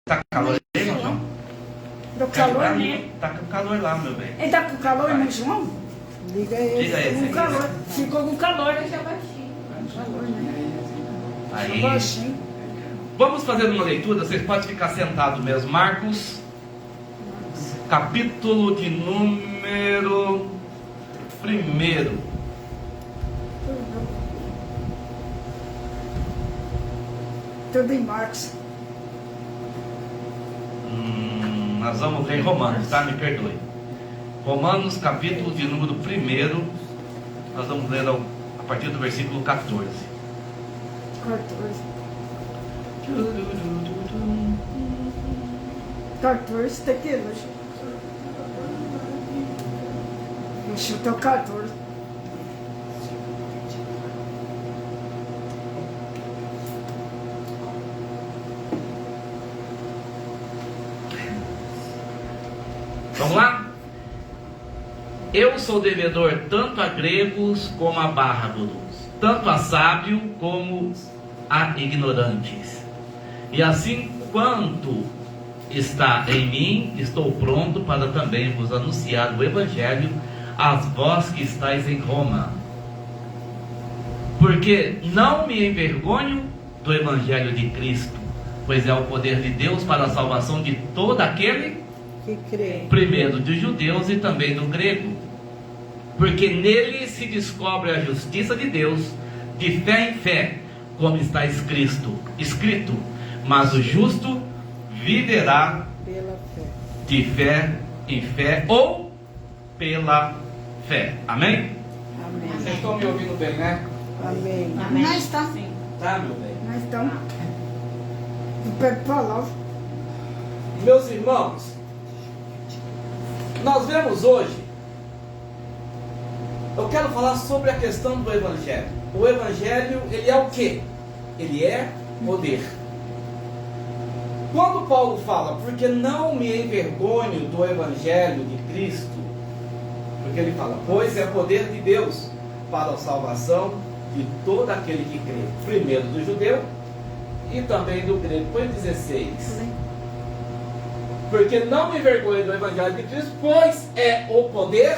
Tá calor aí, meu João? Do calor, né? Tá com calor lá, meu bem. Ele tá com calor, irmão João? Liga esse. Diga esse Com aí. calor. Ficou com calor. Deixa baixinho. Calor, né? Aí. Baixinho. Vamos fazer uma leitura, vocês podem ficar sentados mesmo. Marcos, capítulo de número 1. Tudo em Marcos. Nós vamos ler Romanos, tá? Me perdoe. Romanos, capítulo de número 1. Nós vamos ler a partir do versículo 14. 14 tequila. Eu chuto 14. Vamos lá? Eu sou devedor tanto a gregos como a bárbaros, tanto a sábios como a ignorantes. E assim quanto está em mim, estou pronto para também vos anunciar o Evangelho a vós que estáis em Roma. Porque não me envergonho do Evangelho de Cristo, pois é o poder de Deus para a salvação de todo aquele Que crê. primeiro dos judeus e também do grego, porque nele se descobre a justiça de Deus, de fé em fé, como está escrito, mas o justo viverá Pela fé. de fé em fé, ou pela fé. Amém? Amém. Vocês estão me ouvindo bem, né? Amém. Amém. Nós estamos. Sim. Tá, meu bem? Nós estamos. Do pé de palavra. Meus irmãos, nós vemos hoje, eu quero falar sobre a questão do Evangelho. O Evangelho, ele é o quê? Ele é poder. Quando Paulo fala, porque não me envergonho do Evangelho de Cristo, porque ele fala, pois é poder de Deus para a salvação de todo aquele que crê, primeiro do judeu e também do grego. Põe 16. Porque não me envergonho do Evangelho de Cristo, pois é o poder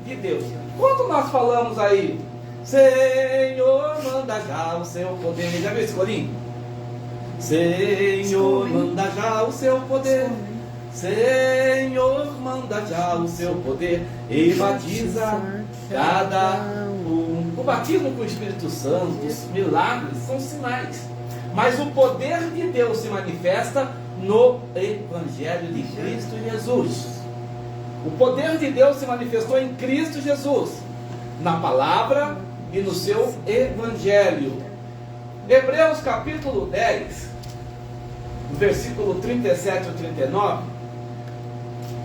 de Deus. Quando nós falamos aí, Senhor, manda já o seu poder. Já viu esse corinho? Senhor, manda já o seu poder. Senhor, manda já o seu poder e batiza cada um. O batismo com o Espírito Santo, os milagres são sinais. Mas o poder de Deus se manifesta no Evangelho de Cristo Jesus. O poder de Deus se manifestou em Cristo Jesus, na palavra e no seu Evangelho. Hebreus capítulo 10, versículo 37 ou 39,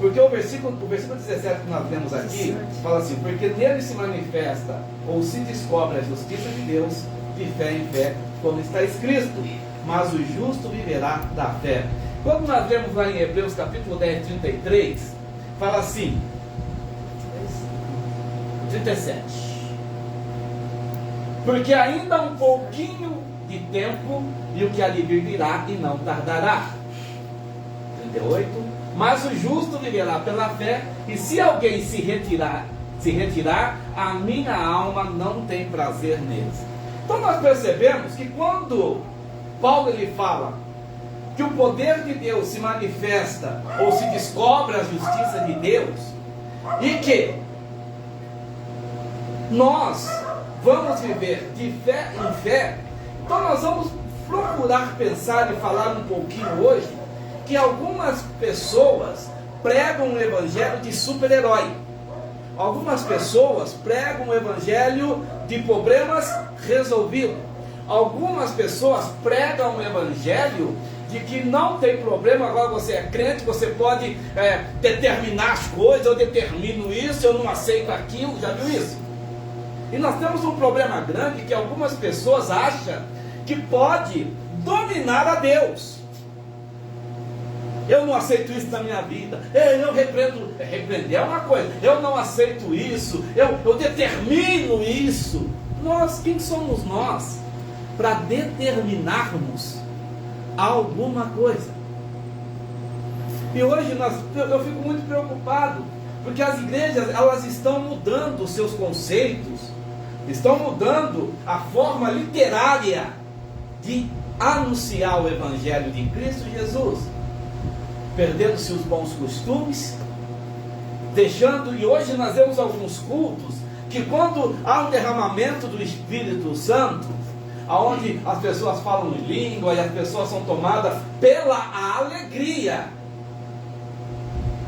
porque o versículo 17 que nós lemos aqui, fala assim, porque nele se manifesta, ou se descobre a justiça de Deus, de fé em fé, como está escrito, mas o justo viverá da fé. Quando nós vemos lá em Hebreus capítulo 10, 33, fala assim, 37, porque ainda um pouquinho de tempo, e o que ali vir virá e não tardará. 38, mas o justo viverá pela fé, e se alguém se retirar, a minha alma não tem prazer neles. Então nós percebemos que quando Paulo ele fala que o poder de Deus se manifesta ou se descobre a justiça de Deus, e que nós vamos viver de fé em fé, então nós vamos procurar pensar e falar um pouquinho hoje que algumas pessoas pregam um evangelho de super-herói. Algumas pessoas pregam um evangelho de problemas resolvidos. Algumas pessoas pregam um evangelho de que não tem problema, agora você é crente, você pode determinar as coisas, eu determino isso, eu não aceito aquilo, já viu isso? E nós temos um problema grande que algumas pessoas acham que pode dominar a Deus. Eu não aceito isso na minha vida. Eu repreendo. Repreender é uma coisa. Eu não aceito isso. Eu determino isso. Nós, quem somos nós para determinarmos alguma coisa? E hoje eu fico muito preocupado, porque as igrejas, elas estão mudando os seus conceitos, estão mudando a forma literária de anunciar o Evangelho de Cristo Jesus, perdendo-se os bons costumes, deixando, e hoje nós vemos alguns cultos, que quando há um derramamento do Espírito Santo, onde as pessoas falam em língua, e as pessoas são tomadas pela alegria,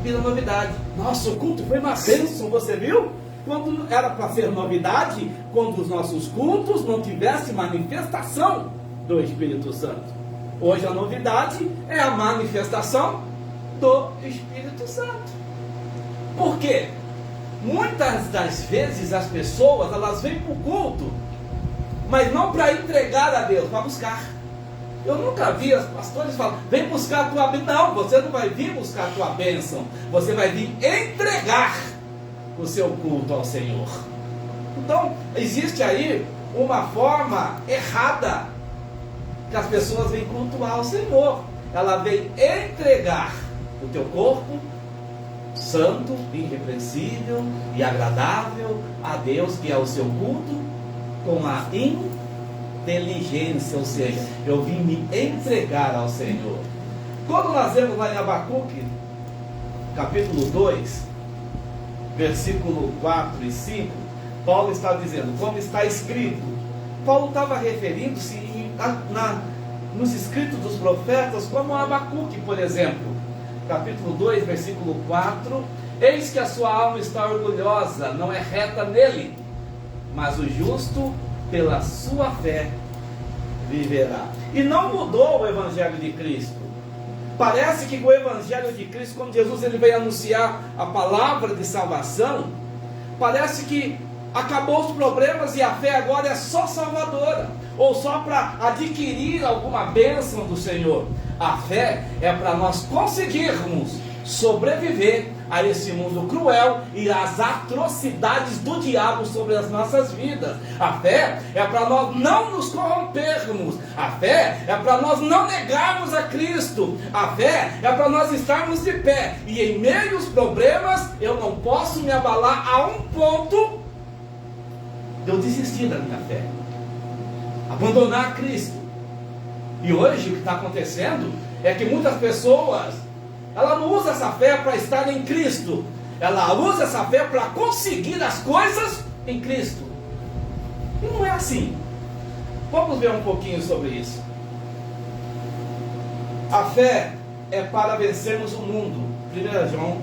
vira novidade. Nossa, o culto foi uma bênção, você viu? Quando era para ser novidade, quando os nossos cultos não tivessem manifestação do Espírito Santo. Hoje a novidade é a manifestação do Espírito Santo. Por quê? Muitas das vezes as pessoas, elas vêm para o culto, mas não para entregar a Deus, para buscar. Eu nunca vi os pastores falar, vem buscar a tua bênção. Não, você não vai vir buscar a tua bênção, você vai vir entregar o seu culto ao Senhor. Então, existe aí uma forma errada que as pessoas vêm cultuar ao Senhor. Ela vem entregar o teu corpo santo, irrepreensível e agradável a Deus, que é o seu culto, com a inteligência, ou seja, eu vim me entregar ao Senhor. Quando nós vemos lá em Abacuque, capítulo 2, versículo 4 e 5, Paulo está dizendo, como está escrito. Paulo estava referindo-se nos escritos dos profetas, como Abacuque, por exemplo, capítulo 2, versículo 4, eis que a sua alma está orgulhosa, não é reta nele, mas o justo pela sua fé viverá. E não mudou o Evangelho de Cristo. Parece que o Evangelho de Cristo, quando Jesus ele veio anunciar a palavra de salvação, parece que acabou os problemas e a fé agora é só salvadora, ou só para adquirir alguma bênção do Senhor. A fé é para nós conseguirmos sobreviver a esse mundo cruel e às atrocidades do diabo sobre as nossas vidas. A fé é para nós não nos corrompermos. A fé é para nós não negarmos a Cristo. A fé é para nós estarmos de pé. E em meio aos problemas, eu não posso me abalar a um ponto de eu desistir da minha fé, abandonar a Cristo. E hoje o que está acontecendo é que muitas pessoas, ela não usa essa fé para estar em Cristo, ela usa essa fé para conseguir as coisas em Cristo. E não é assim. Vamos ver um pouquinho sobre isso. A fé é para vencermos o mundo. 1 João,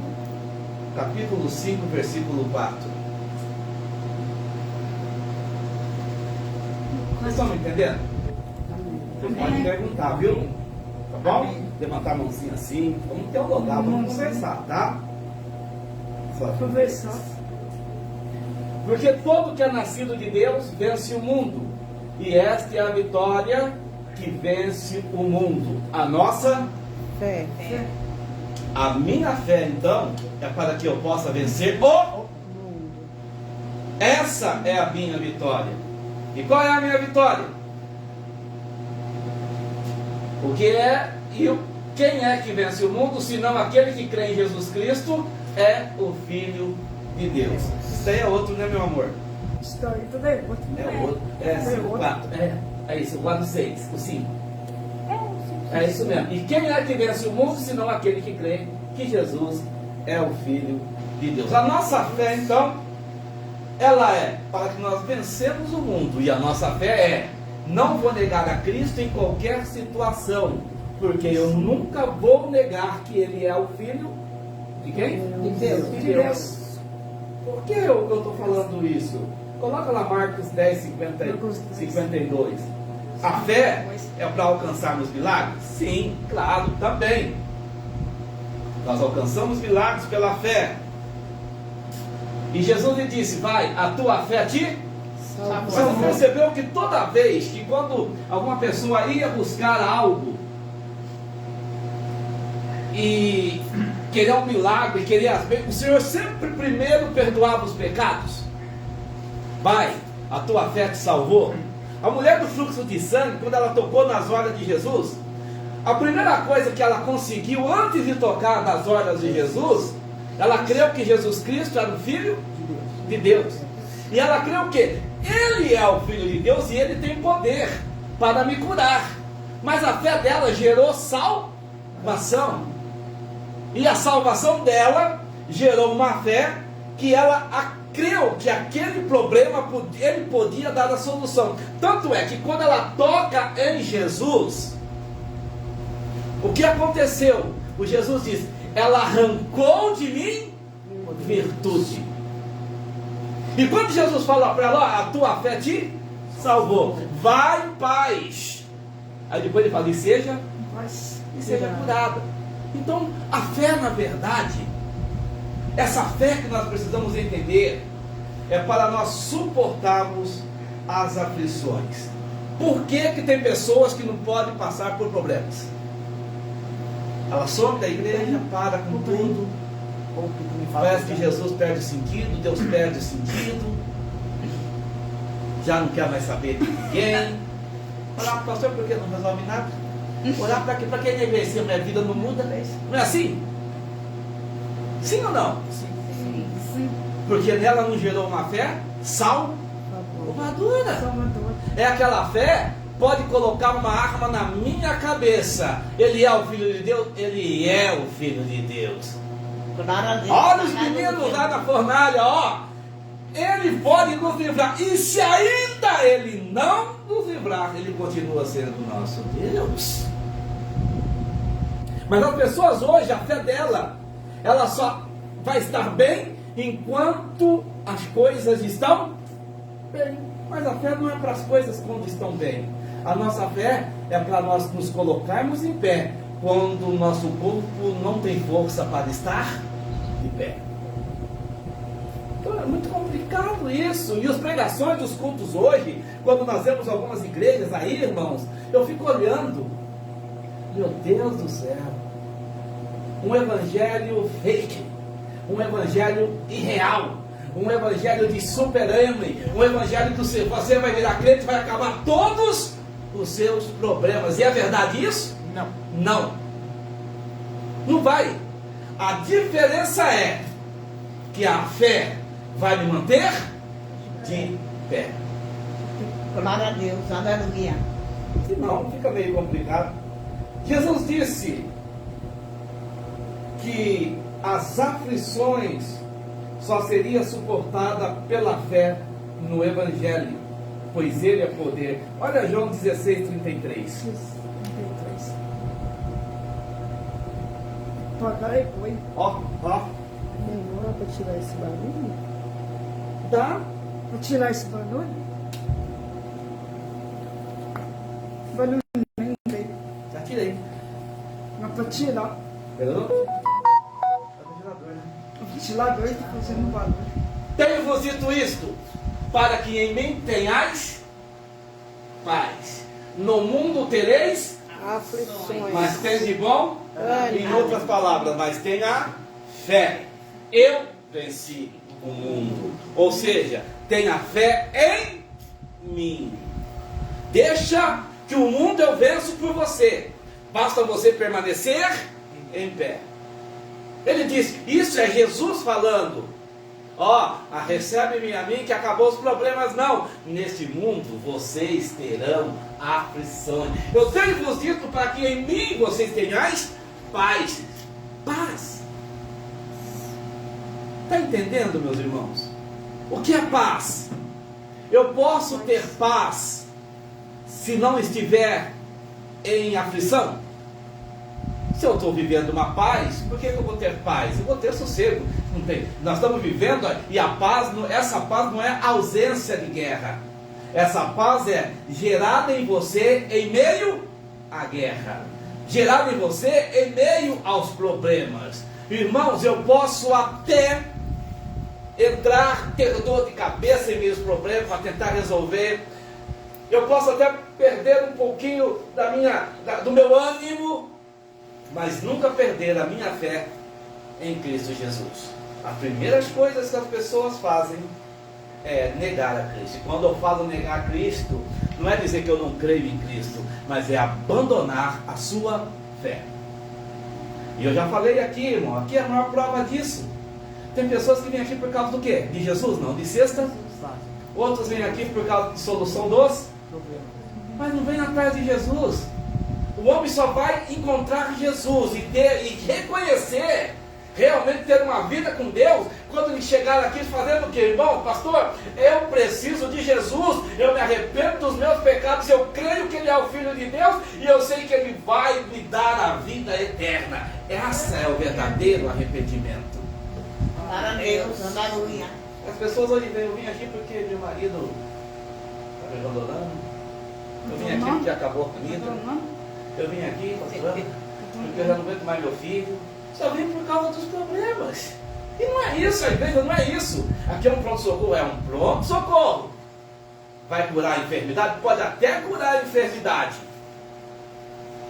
capítulo 5, versículo 4. Vocês estão me entendendo? Você pode perguntar, viu? Tá bom? Levantar a mãozinha assim. Vamos teologar, vamos conversar, tá? Só Conversar. Porque todo que é nascido de Deus vence o mundo. E esta é a vitória que vence o mundo. A nossa Fé. A minha fé, então, é para que eu possa vencer o Mundo. Essa é a minha vitória. E qual é a minha vitória? O que é e quem é que vence o mundo, senão aquele que crê em Jesus Cristo, é o Filho de Deus. Isso daí é outro, né, meu amor? História, tudo é outro. É outro. É 5, 4. É isso, 4, 6, o 5. É isso mesmo. E quem é que vence o mundo, senão aquele que crê que Jesus é o Filho de Deus. A nossa fé, então, ela é para que nós vencemos o mundo. E a nossa fé é: não vou negar a Cristo em qualquer situação, porque eu nunca vou negar que Ele é o Filho de quem? De Deus. De Deus. Por que eu estou falando isso? Coloca lá Marcos 10, 52. A fé é para alcançarmos milagres? Sim, claro, também. Nós alcançamos milagres pela fé. E Jesus lhe disse: vai, a tua fé te salvou. Você percebeu que toda vez que quando alguma pessoa ia buscar algo e querer um milagre, querer as bênçãos, o Senhor sempre primeiro perdoava os pecados. Vai, a tua fé te salvou. A mulher do fluxo de sangue, quando ela tocou nas orlas de Jesus, A primeira coisa que ela conseguiu antes de tocar nas orlas de Jesus, ela creu que Jesus Cristo era o Filho de Deus. E ela creu que Ele é o Filho de Deus e Ele tem poder para me curar. Mas a fé dela gerou salvação. E a salvação dela gerou uma fé que ela creu que aquele problema ele podia dar a solução. Tanto é que quando ela toca em Jesus, o que aconteceu? O Jesus diz: ela arrancou de mim virtude. E quando Jesus falou para ela: ó, a tua fé te salvou, vai em paz. Aí depois ele fala: e seja curada. Então a fé, na verdade, essa fé que nós precisamos entender, é para nós suportarmos as aflições. Por que que tem pessoas que não podem passar por problemas? Ela some da igreja, para com tudo, parece que Jesus perde o sentido, Deus perde o sentido, já não quer mais saber de ninguém. Orar para o pastor porque não resolve nada. Orar para quê? Para quem nem vencer, minha vida não muda. Não é assim? Sim ou não? Sim. Porque nela não gerou uma fé salvadora. É aquela fé, pode colocar uma arma na minha cabeça. Ele é o Filho de Deus? Ele é o Filho de Deus. Olha os meninos lá na fornalha, ó. Ele pode nos livrar. E se ainda Ele não nos livrar, Ele continua sendo nosso Deus. Mas as pessoas hoje, a fé dela, ela só vai estar bem enquanto as coisas estão bem. Mas a fé não é para as coisas quando estão bem. A nossa fé é para nós nos colocarmos em pé quando o nosso corpo não tem força para estar de pé. Então é muito complicado isso. E as pregações dos cultos hoje, quando nós vemos algumas igrejas aí, irmãos, eu fico olhando, meu Deus do céu, um evangelho fake, um evangelho irreal, um evangelho de super-homem, um evangelho que você vai virar crente e vai acabar todos os seus problemas. E é verdade isso? Não. Não. Não vai. A diferença é que a fé vai me manter de pé. Glória a Deus, aleluia. Senão fica meio complicado. Jesus disse que as aflições só seria suportada pela fé no Evangelho, pois Ele é poder. Olha João 16, 33. 33. Pagai, foi. Ó. Demora para tirar esse barulho? Dá. Vou tirar esse barulho. Barulho nem veio. Já tirei. Mas para tirar. Perdão? O ventilador está fazendo barulho. Tenho-vos dito isto, para que em mim tenhais paz. No mundo tereis, Aflições. mas tem de bom. Ânimo. Em outras palavras, mas tenha fé. Eu venci o mundo. Ou seja, tenha fé em mim. Deixa que o mundo eu venço por você. Basta você permanecer em pé. Ele diz, isso é Jesus falando. Ó, recebe-me a mim que acabou os problemas. Não, neste mundo vocês terão aflições. Eu tenho vos dito para que em mim vocês tenhais paz. Paz. Está entendendo, meus irmãos? O que é paz? Eu posso ter paz se não estiver em aflição? Se eu estou vivendo uma paz, por que eu vou ter paz? Eu vou ter sossego. Não tem. Nós estamos vivendo, e a paz, essa paz não é ausência de guerra. Essa paz é gerada em você em meio à guerra. Gerada em você em meio aos problemas. Irmãos, eu posso até ter dor de cabeça em meus problemas para tentar resolver. Eu posso até perder um pouquinho do meu ânimo, mas nunca perder a minha fé em Cristo Jesus. As primeiras coisas que as pessoas fazem é negar a Cristo. E quando eu falo negar Cristo, não é dizer que eu não creio em Cristo, mas é abandonar a sua fé. E eu já falei aqui, irmão, aqui é a maior prova disso. Tem pessoas que vêm aqui por causa do quê? De Jesus, não, de cesta. Outros vêm aqui por causa de solução dos problemas. Mas não vem atrás de Jesus. O homem só vai encontrar Jesus e reconhecer, realmente ter uma vida com Deus, quando ele chegar aqui fazendo o que, irmão? Pastor, eu preciso de Jesus, eu me arrependo dos meus pecados, eu creio que Ele é o Filho de Deus, e eu sei que Ele vai me dar a vida eterna. Esse é o verdadeiro arrependimento. Para Deus, aleluia. As pessoas hoje vêm, eu vim aqui porque meu marido está me abandonando, eu vim aqui porque acabou a comida, eu vim aqui, pastor, porque eu já não aguento mais meu filho. Só vem por causa dos problemas. E não é isso, a igreja não é isso. Aqui é um pronto-socorro, é um pronto-socorro. Vai curar a enfermidade? Pode até curar a enfermidade.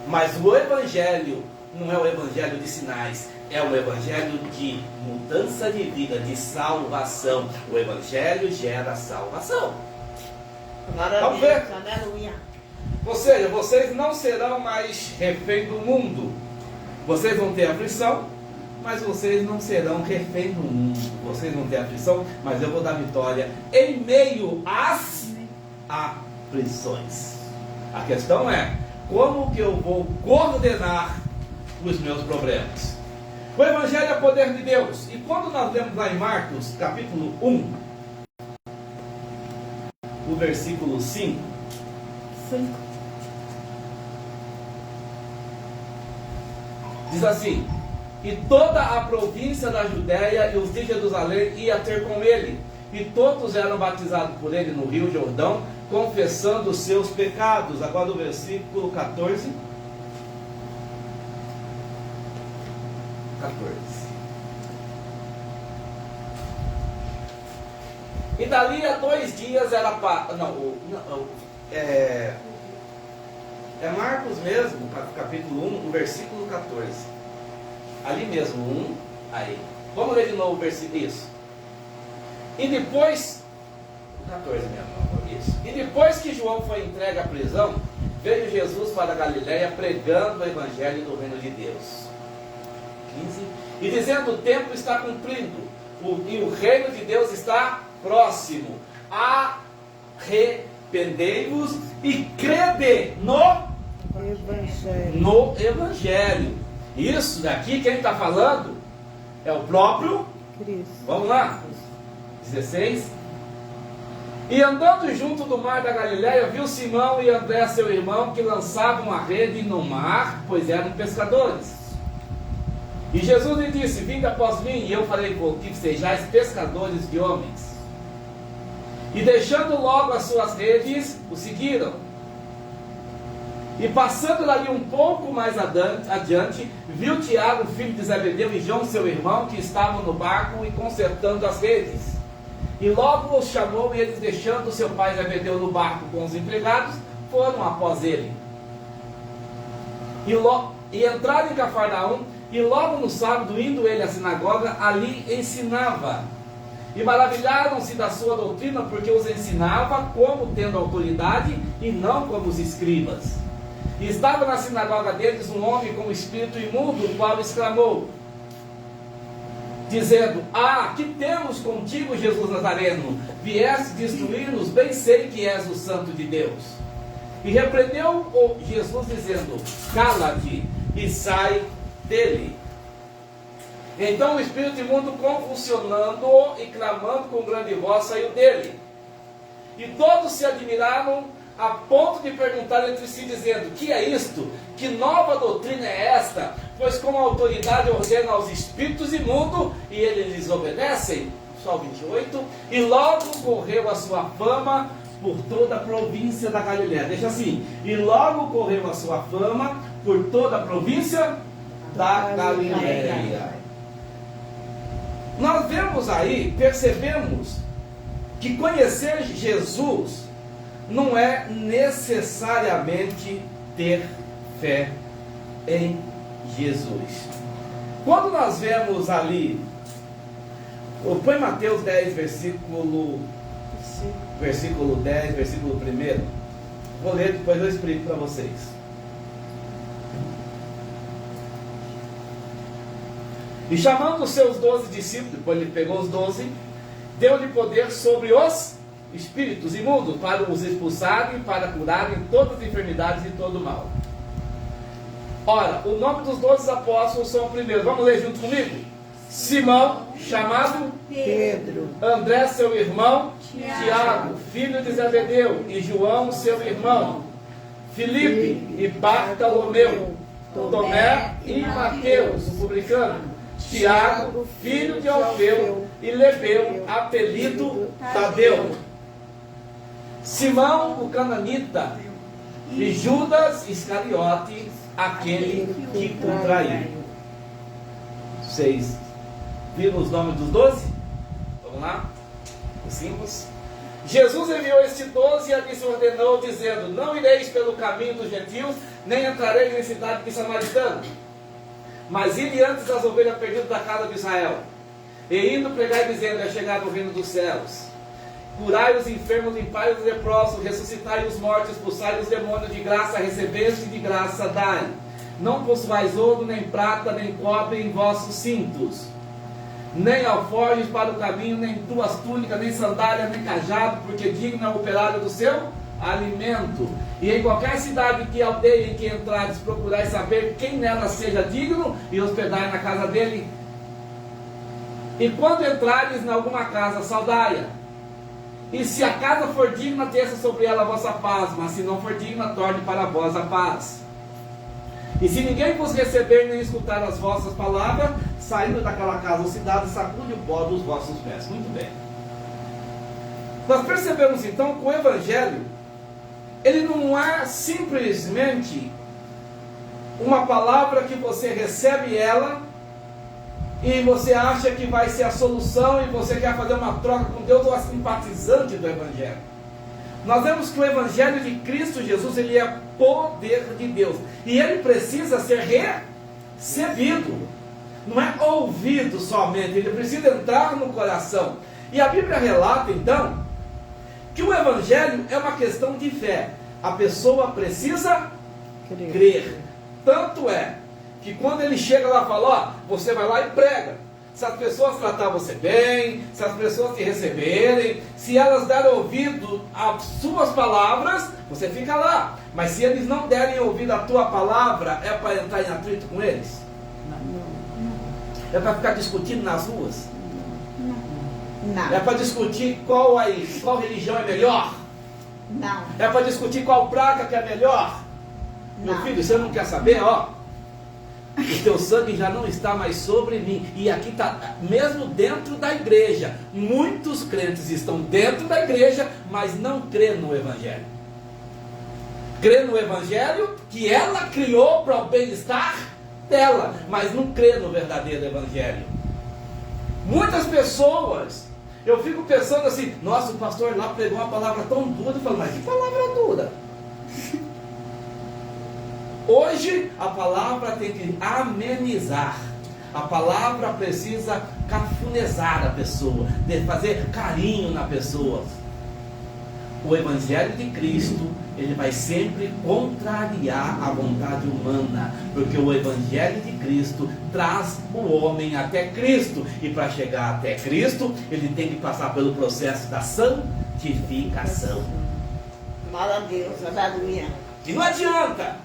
Mas o evangelho não é o evangelho de sinais, é o evangelho de mudança de vida, de salvação. O evangelho gera salvação. Vamos ver? Aleluia. Ou seja, vocês não serão mais refém do mundo. Vocês vão ter aflição, mas vocês não serão refém do mundo. Vocês vão ter aflição, mas eu vou dar vitória em meio às aflições. A questão é, como que eu vou coordenar os meus problemas? O Evangelho é poder de Deus. E quando nós lemos lá em Marcos, capítulo 1, o versículo 5, diz assim: e toda a província da Judéia e os de Jerusalém ia ter com ele, e todos eram batizados por ele no rio Jordão, confessando os seus pecados. Agora o versículo 14. E dali a 2 dias era é Marcos mesmo, capítulo 1, o versículo 14. Ali mesmo, 1, aí. Vamos ler de novo o versículo, isso. E depois, 14 mesmo, isso. E depois que João foi entregue à prisão, veio Jesus para a Galiléia pregando o evangelho do reino de Deus. 15. E dizendo: o tempo está cumprido, e o reino de Deus está próximo. Arrependei-vos e crede no Evangelho. Isso daqui, quem está falando é o próprio Cristo. Vamos lá, 16. E andando junto do mar da Galiléia, viu Simão e André, seu irmão, que lançavam a rede no mar, pois eram pescadores. E Jesus lhe disse: vinde após mim, e eu farei com que sejais pescadores de homens. E deixando logo as suas redes, o seguiram. E passando dali um pouco mais adiante, viu Tiago, filho de Zebedeu, e João, seu irmão, que estavam no barco e consertando as redes. E logo os chamou, e eles, deixando seu pai Zebedeu no barco com os empregados, foram após ele. E entraram em Cafarnaum, e logo no sábado, indo ele à sinagoga, ali ensinava. E maravilharam-se da sua doutrina, porque os ensinava como tendo autoridade, e não como os escribas. E estava na sinagoga deles um homem com espírito imundo, o qual exclamou, dizendo: que temos contigo, Jesus Nazareno? Vieste destruir-nos, bem sei que és o Santo de Deus. E repreendeu Jesus, dizendo: cala-te e sai dele. Então o espírito imundo, convulsionando-o e clamando com grande voz, saiu dele. E todos se admiraram, a ponto de perguntar entre si, dizendo: que é isto? Que nova doutrina é esta? Pois com autoridade ordena aos espíritos imundos, e eles lhes obedecem. Só 28. E logo correu a sua fama por toda a província da Galiléia. Deixa assim: e logo correu a sua fama por toda a província da Galiléia. Nós vemos aí, percebemos que conhecer Jesus não é necessariamente ter fé em Jesus. Quando nós vemos ali, põe Mateus 10, versículo versículo 10, versículo 1. Vou ler, depois eu explico para vocês. E chamando os seus 12 discípulos, depois ele pegou os 12, deu-lhe poder sobre os espíritos imundos, para os expulsarem, para curarem todas as enfermidades e todo o mal. Ora, o nome dos 12 apóstolos são primeiros. Vamos ler junto comigo? Simão, chamado Pedro, André, seu irmão, Tiago, filho de Zebedeu, e João, seu irmão, Filipe e Bartolomeu, Tomé e Mateus, o publicano, Tiago, filho de Alfeu, e Lebeu, apelido Tadeu, Simão, o cananita, e Judas Iscariote, aquele que o traiu. Vocês viram os nomes dos 12? Vamos lá? Os símbolos. Jesus enviou estes 12 e lhes ordenou, dizendo: não ireis pelo caminho dos gentios, nem entrareis em cidade de samaritano, mas ide antes as ovelhas perdidas da casa de Israel. E indo pregai, dizendo: é chegado o reino dos céus. Curai os enfermos, limpai os leprosos, ressuscitai os mortos, expulsai os demônios, de graça recebeste, de graça dai. Não possuais ouro, nem prata, nem cobre em vossos cintos, nem alforjes para o caminho, nem duas túnicas, nem sandália, nem cajado, porque digno é o operário do seu alimento. E em qualquer cidade que aldeia em que entrares, procurai saber quem nela seja digno, e hospedai na casa dele. E quando entrares em alguma casa, saudai-a. E se a casa for digna, desça sobre ela a vossa paz, mas se não for digna, torne para vós a paz. E se ninguém vos receber nem escutar as vossas palavras, saindo daquela casa ou cidade, sacude o pó dos vossos pés. Muito bem. Nós percebemos então que o Evangelho, ele não é simplesmente uma palavra que você recebe ela e você acha que vai ser a solução e você quer fazer uma troca com Deus, ou a simpatizante do Evangelho. Nós vemos que o Evangelho de Cristo Jesus, ele é poder de Deus, e ele precisa ser recebido, não é ouvido somente, ele precisa entrar no coração. E a Bíblia relata então que o Evangelho é uma questão de fé. A pessoa precisa crer. Tanto é que quando ele chega lá e fala: ó, você vai lá e prega. Se as pessoas tratar você bem, se as pessoas te receberem, se elas derem ouvido às suas palavras, você fica lá. Mas se eles não derem ouvido à tua palavra, é para entrar em atrito com eles? É para ficar discutindo nas ruas? não, É para discutir qual religião é melhor? não, É para discutir qual praga que é melhor? Meu Não. filho, você não quer saber? Ó, o teu sangue já não está mais sobre mim. E aqui está, mesmo dentro da igreja, muitos crentes estão dentro da igreja, mas não crêem no Evangelho. Crê no Evangelho que ela criou para o bem-estar dela, mas não crê no verdadeiro Evangelho. Muitas pessoas, eu fico pensando assim: nossa, o pastor lá pregou uma palavra tão dura. Eu falo: mas que palavra dura? Hoje a palavra tem que amenizar. A palavra precisa cafunezar a pessoa, de fazer carinho na pessoa. O Evangelho de Cristo, ele vai sempre contrariar a vontade humana, porque o Evangelho de Cristo traz o homem até Cristo, e para chegar até Cristo, ele tem que passar pelo processo da santificação. glória a Deus, aleluia. E não adianta.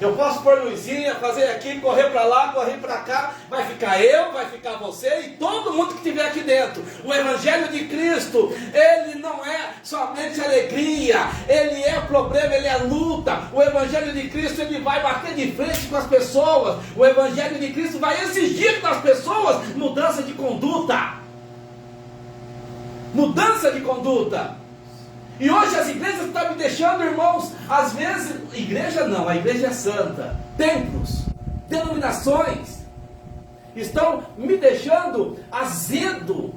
Eu posso pôr luzinha, fazer aqui, correr para lá, correr para cá, vai ficar eu, vai ficar você e todo mundo que estiver aqui dentro. O Evangelho de Cristo, ele não é somente alegria, ele é problema, ele é luta. O Evangelho de Cristo, ele vai bater de frente com as pessoas. O Evangelho de Cristo vai exigir das pessoas mudança de conduta. Mudança de conduta. E hoje as igrejas estão me deixando, irmãos, às vezes, igreja não, a igreja é santa, templos, denominações, estão me deixando azedo,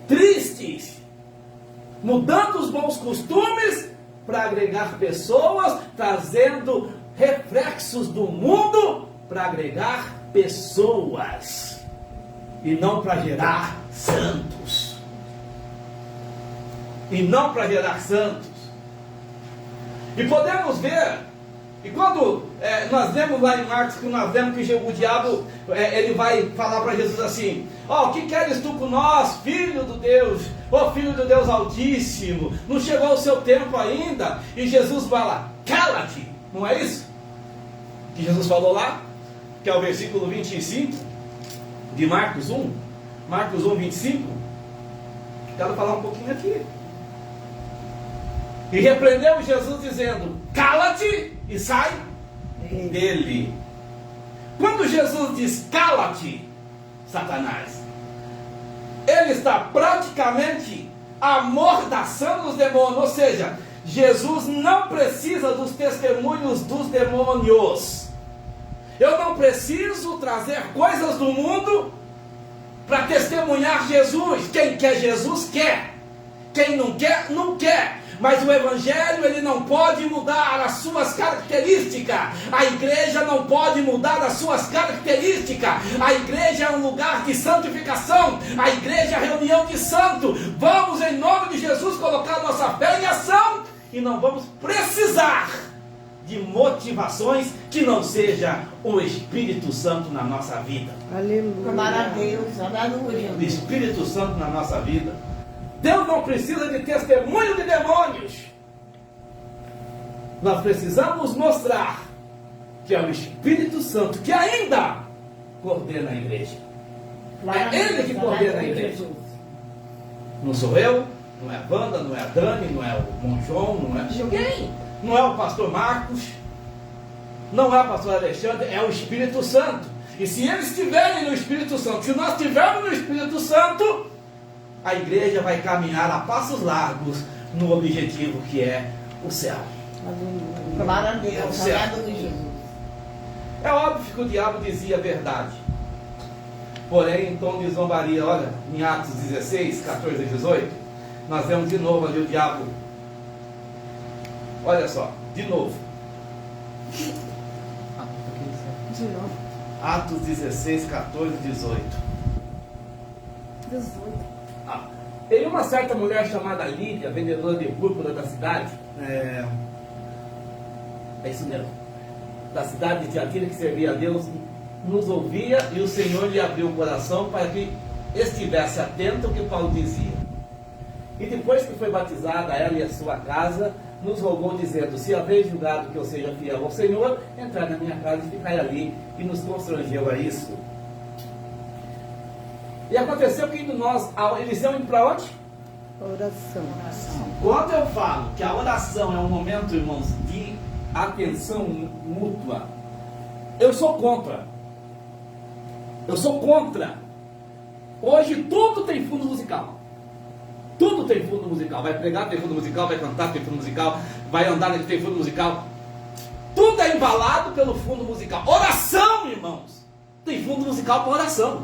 tristes, mudando os bons costumes para agregar pessoas, trazendo reflexos do mundo para agregar pessoas, e não para gerar santos. e não para gerar santos. E podemos ver, e quando nós lemos lá em Marcos, que nós vemos que o diabo, ele vai falar para Jesus assim: ó, o que queres tu com nós, filho do Deus, ó filho do Deus Altíssimo, não chegou o seu tempo ainda? E Jesus fala: cala-te, não é isso? Que Jesus falou lá, que é o versículo 25 de Marcos 1, Marcos 1, 25, quero falar um pouquinho aqui. E repreendeu Jesus dizendo: cala-te e sai dele. Quando Jesus diz cala-te, Satanás, ele está praticamente amordaçando os demônios. Ou seja, Jesus não precisa dos testemunhos dos demônios. Eu não preciso trazer coisas do mundo para testemunhar Jesus. Quem quer Jesus quer. Quem não quer, não quer. Mas o Evangelho, ele não pode mudar as suas características. A igreja não pode mudar as suas características. A igreja é um lugar de santificação. A igreja é a reunião de santos. Vamos, em nome de Jesus, colocar nossa fé em ação. E não vamos precisar de motivações que não seja o Espírito Santo na nossa vida. Aleluia. Glória a Deus, aleluia. O Espírito Santo na nossa vida. Deus não precisa de testemunho de demônios. Nós precisamos mostrar que é o Espírito Santo que ainda coordena a igreja. É Ele que coordena a igreja. Não sou eu, não é a Wanda, não é a Dani, não é o Monjom, não é ninguém. Não é o pastor Marcos, não é o pastor Alexandre, é o Espírito Santo. E se eles estiverem no Espírito Santo, se nós estivermos no Espírito Santo, a igreja vai caminhar a passos largos no objetivo que é o céu. Glória a Deus, céu. aleluia. É óbvio que o diabo dizia a verdade, porém em tom de zombaria. Olha, em Atos 16, 14 e 18, nós vemos de novo ali o diabo. Olha só, de novo. De novo. Atos 16, 14 e 18. 18. Tem uma certa mulher chamada Lídia, vendedora de púrpura da cidade. É isso mesmo. Da cidade de Tiatira, que servia a Deus, nos ouvia, e o Senhor lhe abriu o coração para que estivesse atento ao que Paulo dizia. E depois que foi batizada, ela e a sua casa, nos rogou dizendo: se haveis julgado que eu seja fiel ao Senhor, entrai na minha casa e ficai ali. E nos constrangeu a isso. E aconteceu que nós, eles iam para onde? Oração. Quando eu falo que a oração é um momento, irmãos, de atenção mútua, eu sou contra. Eu sou contra. Hoje tudo tem fundo musical. Tudo tem fundo musical. Vai pregar, tem fundo musical. Vai cantar, tem fundo musical. Vai andar, tem fundo musical. Tudo é embalado pelo fundo musical. Oração, irmãos, tem fundo musical para oração.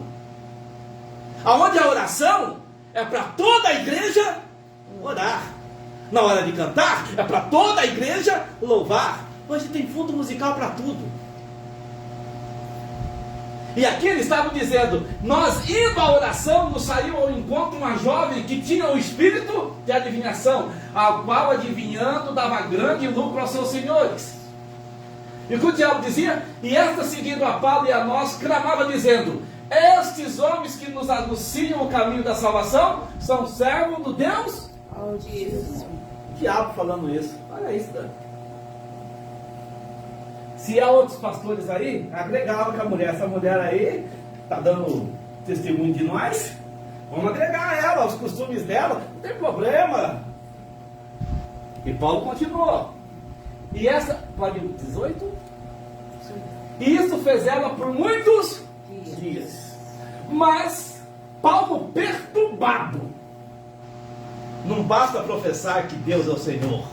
Aonde a oração é para toda a igreja orar. Na hora de cantar, é para toda a igreja louvar. Hoje tem fundo musical para tudo. E aqui eles estavam dizendo: nós indo à oração, nos saiu ao encontro uma jovem que tinha o espírito de adivinhação, ao qual adivinhando dava grande lucro aos seus senhores. E o que o diabo dizia? E esta, seguindo a Paulo e a nós, clamava dizendo: estes homens que nos anunciam o caminho da salvação são servos do Deus Altíssimo. O diabo falando isso. Olha isso, Dani. Se há outros pastores aí, agregava com a mulher. Essa mulher aí está dando testemunho de nós. Vamos agregar ela, os costumes dela. Não tem problema. E Paulo continuou. E essa, pode 18? E isso fez ela por muitos dias. Mas Paulo perturbado. Não basta professar que Deus é o Senhor.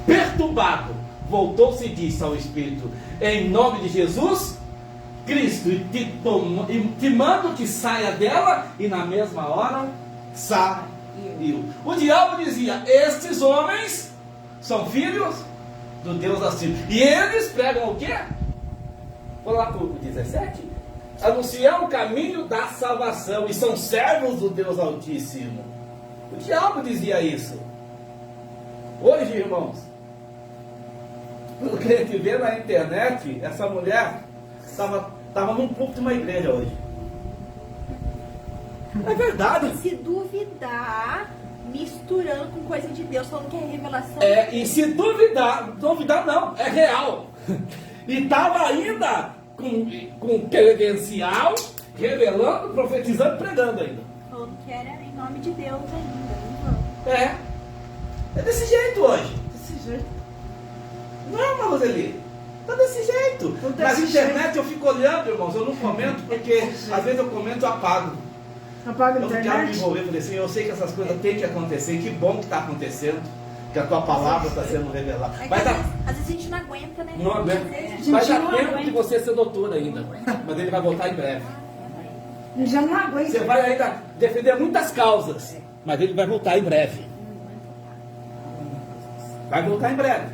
Perturbado, voltou-se e disse ao Espírito: em nome de Jesus Cristo, e te mando que saia dela. E na mesma hora saiu. O diabo dizia: estes homens são filhos do Deus Altíssimo. E eles pregam o quê? Vou lá para o 17. anunciar o caminho da salvação e são servos do Deus Altíssimo. O diabo dizia isso. Hoje, irmãos, o que a gente vê na internet, essa mulher estava num púlpito de uma igreja hoje. É verdade. Se duvidar, misturando com coisa de Deus, falando que é revelação. E se duvidar não, é real. E estava ainda com credencial, revelando, profetizando, pregando ainda. Falando que era em nome de Deus ainda. É desse jeito hoje. Desse jeito. Não é uma Roseli? Tá desse jeito. Mas na internet eu fico olhando, irmãos, eu não comento porque às vezes eu comento e apago. Apaga a Eu não quero me internet. envolver, falei assim, eu sei que essas coisas têm que acontecer, que bom que está acontecendo, que a tua palavra está sendo revelada. É que Vai às, dar, vezes, às vezes a gente não aguenta, né? não aguenta. gente Vai dar não tempo aguenta. de você ser doutor ainda, mas ele vai voltar em breve. Eu já não aguento. Você vai ainda defender muitas causas, mas ele vai voltar em breve. Vai voltar em breve.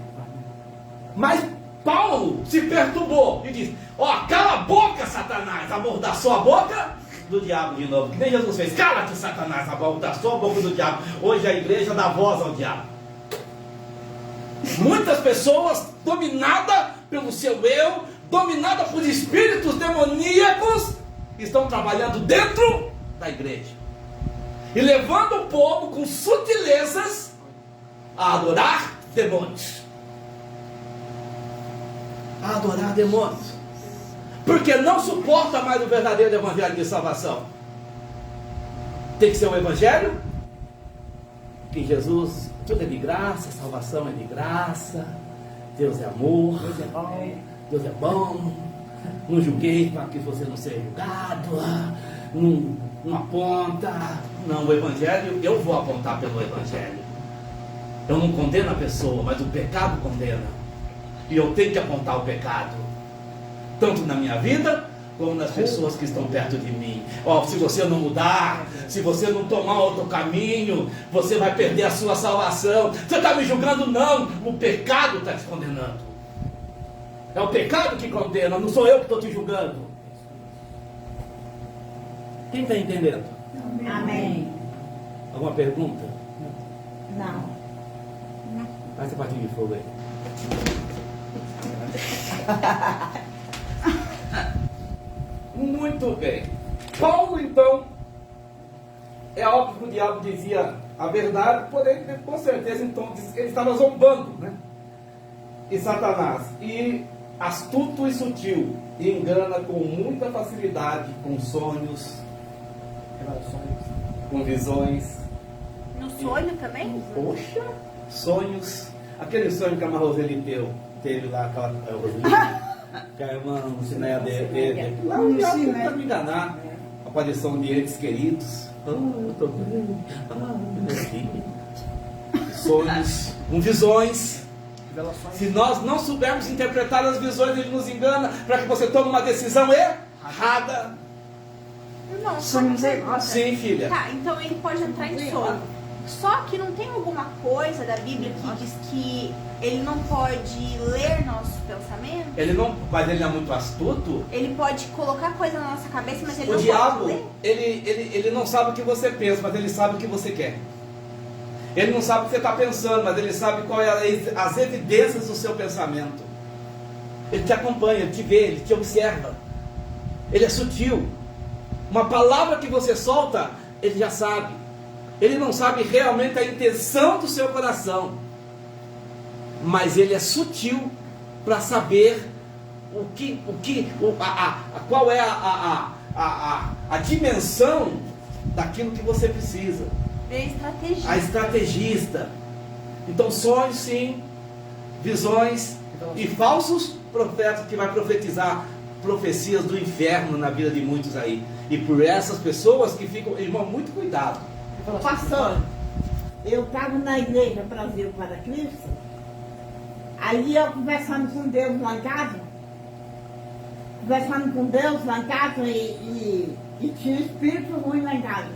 Mas Paulo se perturbou e disse: ó, cala a boca, Satanás, a boca da sua boca do diabo de novo. Que nem Jesus fez: cala-te, Satanás, a boca da sua boca do diabo. Hoje a igreja dá voz ao diabo. Muitas pessoas dominadas pelo seu eu, dominadas por espíritos demoníacos, estão trabalhando dentro da igreja e levando o povo com sutilezas a adorar demônios. A adorar demônios. Porque não suporta mais o verdadeiro evangelho de salvação. Tem que ser um evangelho que Jesus, tudo é de graça, salvação é de graça, Deus é amor, Deus é bom, não julguei para que você não seja julgado, não aponta. Não, o evangelho, eu vou apontar pelo evangelho. Eu não condeno a pessoa, mas o pecado condena. E eu tenho que apontar o pecado, tanto na minha vida, como nas pessoas que estão perto de mim. Ó, se você não mudar, se você não tomar outro caminho, você vai perder a sua salvação. Você está me julgando? Não, o pecado está te condenando. É o pecado que condena, não sou eu que estou te julgando. Quem está entendendo? Amém. Alguma pergunta? Não. Faz essa partida de fogo aí. Muito bem. Paulo, então, é óbvio que o diabo dizia a verdade, porém, com certeza, então, ele estava zombando, né? E Satanás, e astuto e sutil, e engana com muita facilidade, com sonhos, com visões. No sonho também? Poxa, sonhos. Aquele sonho que a Roseli teve lá, aquela Roseli, que a irmã Lucinéia teve. Lá o diabo tenta me enganar. Aparição de entes queridos. Eu tô bem. Meu filho. Sonhos, com visões. Se nós não soubermos interpretar as visões, ele nos engana para que você tome uma decisão errada. Não, Sonhos é igual. Sim, filha. Tá, então ele pode entrar em sono. Só que não tem alguma coisa da Bíblia que diz que ele não pode ler nossos pensamentos? Mas ele não é muito astuto. Ele pode colocar coisa na nossa cabeça, mas ele O não diabo, pode ler? ele não sabe o que você pensa, mas ele sabe o que você quer. Ele não sabe o que você está pensando, mas ele sabe qual é as evidências do seu pensamento. Ele te acompanha, ele te vê, ele te observa. Ele é sutil. Uma palavra que você solta, ele já sabe. Ele não sabe realmente a intenção do seu coração, mas ele é sutil para saber qual é a dimensão daquilo que você precisa. Ele é estrategista. A estrategista. Então, sonhos sim, visões e falsos profetas que vai profetizar profecias do inferno na vida de muitos aí. E por essas pessoas que ficam, irmão, muito cuidado. Pastor, eu estava na igreja Brasil para Cristo, aí eu conversando com Deus lá em casa, e tinha espírito ruim lá em casa.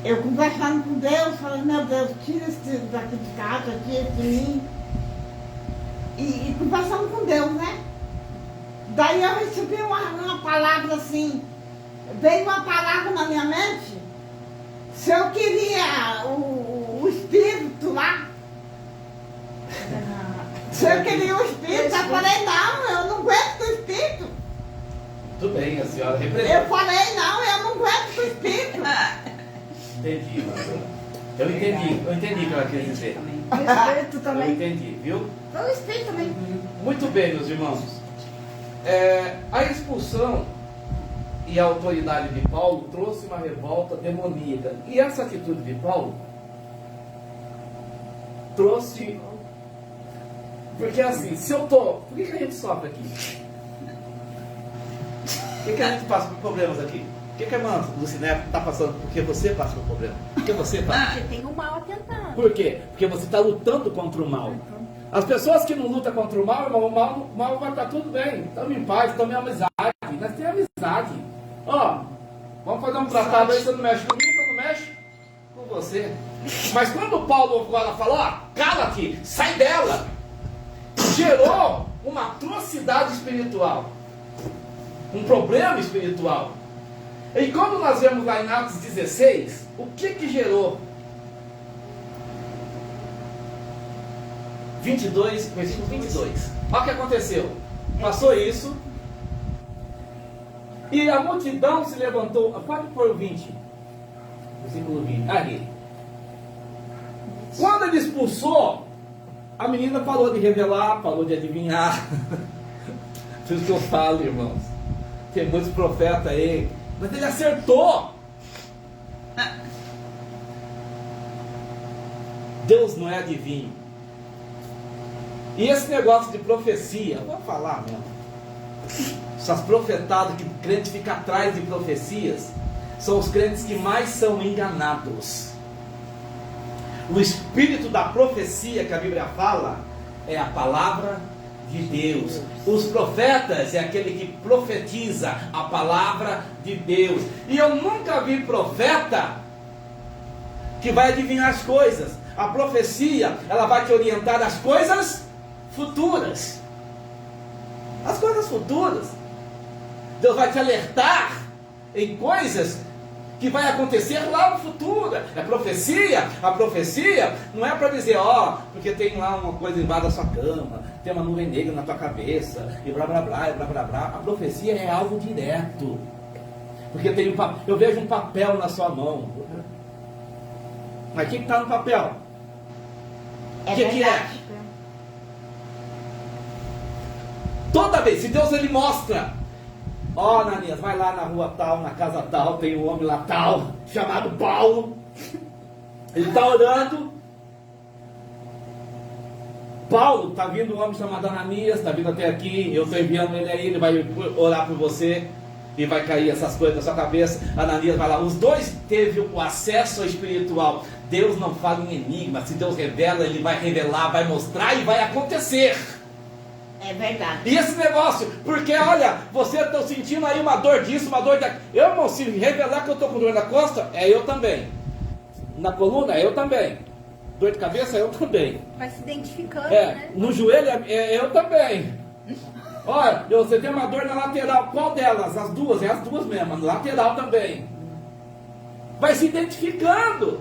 Eu conversando com Deus, falando: meu Deus, tira esse espírito daqui de casa, tira esse de mim. E conversando com Deus, né? Daí eu recebi uma palavra assim, veio uma palavra na minha mente, se eu queria o espírito lá, se eu queria o espírito, eu falei, não, eu não aguento o espírito. Tudo bem, a senhora representa. Eu falei, não, eu não aguento o espírito. Entendi, pastora. Eu entendi o que ela quer dizer. O espírito Eu também. entendi, viu? O espírito também. Muito bem, meus irmãos. A expulsão e a autoridade de Paulo trouxe uma revolta demoníaca. E essa atitude de Paulo trouxe... Porque assim, se eu tô... Por que a gente sofre aqui? Por que a gente passa por problemas aqui? Por que a irmã Lucinéia está passando? Porque você passa por problema. Porque você passa. Porque tem o mal atentando. Por quê? Porque você está lutando contra o mal. As pessoas que não lutam contra o mal, irmão, o mal vai estar tudo bem. Estamos em paz, estamos em amizade. Nós temos amizade. Ó, vamos fazer um tratado aí, você não mexe comigo, eu não mexo com você. Mas quando Paulo falou, ó, cala-te, sai dela, gerou uma atrocidade espiritual. Um problema espiritual. E quando nós vemos lá em Atos 16, o que gerou? 22, versículo 22. Olha o que aconteceu. Passou isso. E a multidão se levantou. Pode pôr o 20. Versículo 20. Ali. Quando ele expulsou, a menina parou de revelar, parou de adivinhar. Por isso que eu falo, irmãos. Tem muitos profetas aí. Mas ele acertou. Deus não é adivinho. E esse negócio de profecia, vou falar mesmo. Essas profetadas que o crente fica atrás de profecias, são os crentes que mais são enganados. O espírito da profecia que a Bíblia fala é a palavra de Deus. Os profetas é aquele que profetiza a palavra de Deus. E eu nunca vi profeta que vai adivinhar as coisas. A profecia, ela vai te orientar as coisas futuras. As coisas futuras. Deus vai te alertar em coisas que vai acontecer lá no futuro. É profecia. A profecia não é para dizer, ó, porque tem lá uma coisa embaixo da sua cama, tem uma nuvem negra na tua cabeça, e blá blá blá, e blá blá blá. A profecia é algo direto. Porque tem eu vejo um papel na sua mão. Mas o que está no papel? O que é? Toda vez, se Deus ele mostra, ó, Ananias, vai lá na rua tal, na casa tal, tem um homem lá tal, chamado Paulo. Ele está orando. Paulo, está vindo um homem chamado Ananias, está vindo até aqui, eu estou enviando ele aí, ele vai orar por você, e vai cair essas coisas na sua cabeça. Ananias vai lá. Os dois teve o acesso espiritual. Deus não fala em enigma. Se Deus revela, ele vai revelar, vai mostrar e vai acontecer. É verdade. E esse negócio, porque olha, você está sentindo aí uma dor disso, uma dor daquilo. Eu não se revelar que eu estou com dor na costa, é eu também. Na coluna, é eu também. Dor de cabeça, é eu também. Vai se identificando, né? No joelho, é eu também. Olha, você tem uma dor na lateral. Qual delas? As duas, é as duas mesmo, na lateral também. Vai se identificando.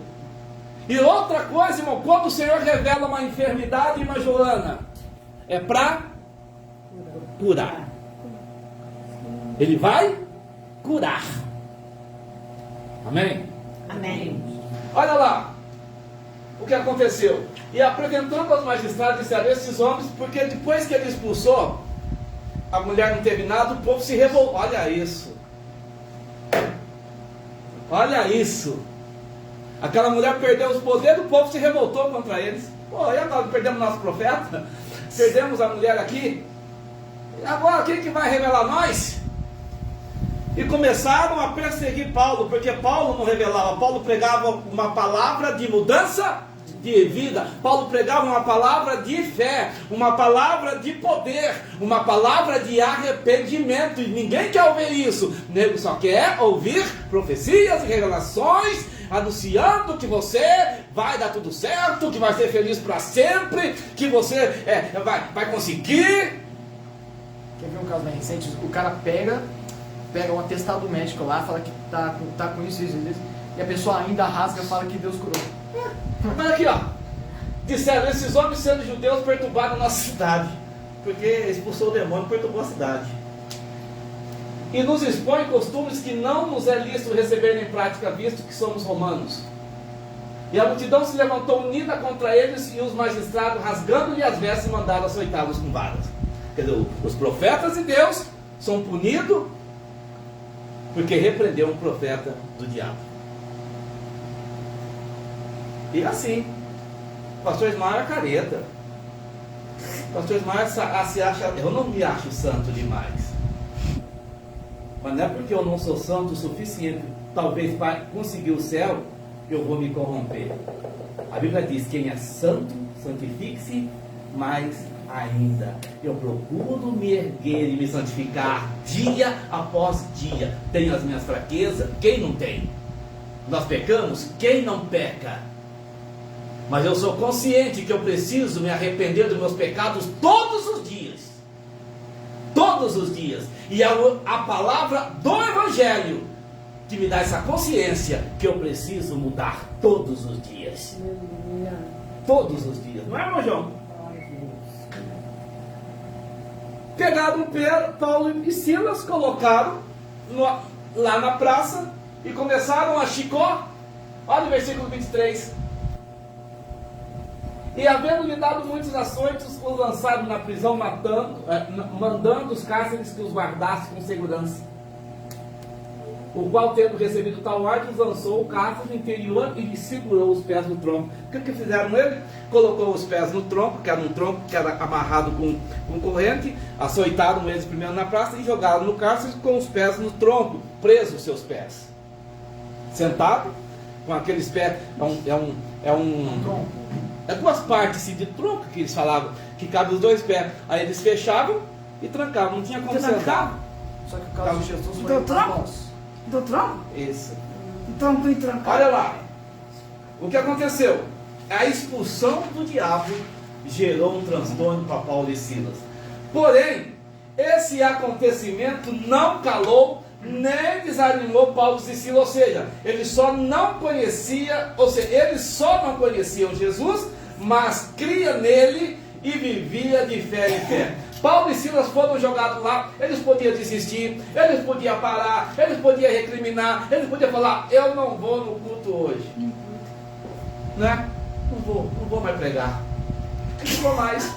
E outra coisa, irmão, quando o Senhor revela uma enfermidade, irmã Joana, é para curar. Ele vai curar. Amém? Amém. Olha lá o que aconteceu. E apresentando aos magistrados, disseram, esses homens, porque depois que ele expulsou, a mulher não teve nada, o povo se revoltou. Olha isso. Olha isso. Aquela mulher perdeu os poderes, o povo se revoltou contra eles. Pô, e agora perdemos nosso profeta? Perdemos a mulher aqui? E agora quem que vai revelar nós? E começaram a perseguir Paulo, porque Paulo não revelava. Paulo pregava uma palavra de mudança de vida. Paulo pregava uma palavra de fé, uma palavra de poder, uma palavra de arrependimento. E ninguém quer ouvir isso. O nego só quer ouvir profecias e revelações, anunciando que você vai dar tudo certo, que vai ser feliz para sempre, que você vai conseguir. Quer ver um caso mais recente? O cara pega um atestado médico lá, fala que tá com isso, e a pessoa ainda rasga e fala que Deus curou. Mas aqui, ó. Disseram, esses homens sendo judeus perturbaram a nossa cidade. Porque expulsou o demônio e perturbou a cidade. E nos expõe costumes que não nos é lícito receber em prática, visto que somos romanos. E a multidão se levantou unida contra eles, e os magistrados, rasgando-lhe as vestes, mandaram açoitá-los com varas. Quer dizer, os profetas de Deus são punidos porque repreendeu um profeta do diabo. E assim, o pastor Ismael é careta. O pastor Ismael se acha, eu não me acho santo demais. Mas não é porque eu não sou santo o suficiente, talvez para conseguir o céu, eu vou me corromper. A Bíblia diz, quem é santo, santifique-se mais ainda. Eu procuro me erguer e me santificar dia após dia. Tenho as minhas fraquezas, quem não tem? Nós pecamos, quem não peca? Mas eu sou consciente que eu preciso me arrepender dos meus pecados todos os dias. Todos os dias. E é a palavra do Evangelho que me dá essa consciência que eu preciso mudar todos os dias. Todos os dias. Não é, irmão João? Pegaram Paulo e Silas, colocaram lá na praça e começaram a chicó. Olha o versículo 23. E havendo-lhe dado muitos açoites, os lançaram na prisão, mandando os cárceres que os guardassem com segurança. O qual, tendo recebido tal ordem, os lançou o cárcere no interior e lhe segurou os pés no tronco. O que fizeram ele? Colocou os pés no tronco, que era um tronco que era amarrado com corrente, açoitaram eles primeiro na praça e jogaram no cárcere com os pés no tronco, presos os seus pés. Sentado, com aqueles pés, é duas partes assim, de tronco que eles falavam, que cabe os dois pés. Aí eles fechavam e trancavam, não tinha como sentar. Só que o caso de Jesus foi Do nas tronco? mãos. Do tronco? Isso. Tronco e trancado. Olha lá. O que aconteceu? A expulsão do diabo gerou um transtorno para Paulo e Silas. Porém, esse acontecimento não calou nem desanimou Paulo e Silas, ou seja, eles só não conheciam Jesus, mas cria nele e vivia de fé em fé. Paulo e Silas foram jogados lá, eles podiam desistir, eles podiam parar, eles podiam recriminar, eles podiam falar, eu não vou no culto hoje. Né? Não vou mais pregar. Não vou mais.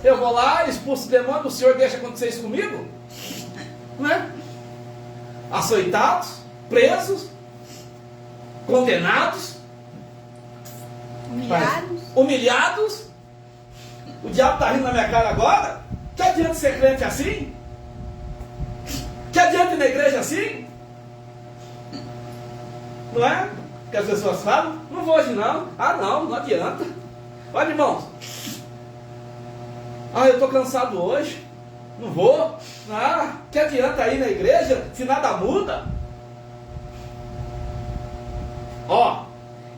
Eu vou lá, expulso o demônio, o Senhor deixa acontecer isso comigo? Né? Açoitados, presos, condenados, humilhados. O diabo está rindo na minha cara agora. Que adianta ser crente assim? Que adianta ir na igreja assim? Não é? Que as pessoas falam, não vou hoje não. Ah não adianta. Olha, irmãos, eu estou cansado hoje, não vou. Que adianta ir na igreja se nada muda?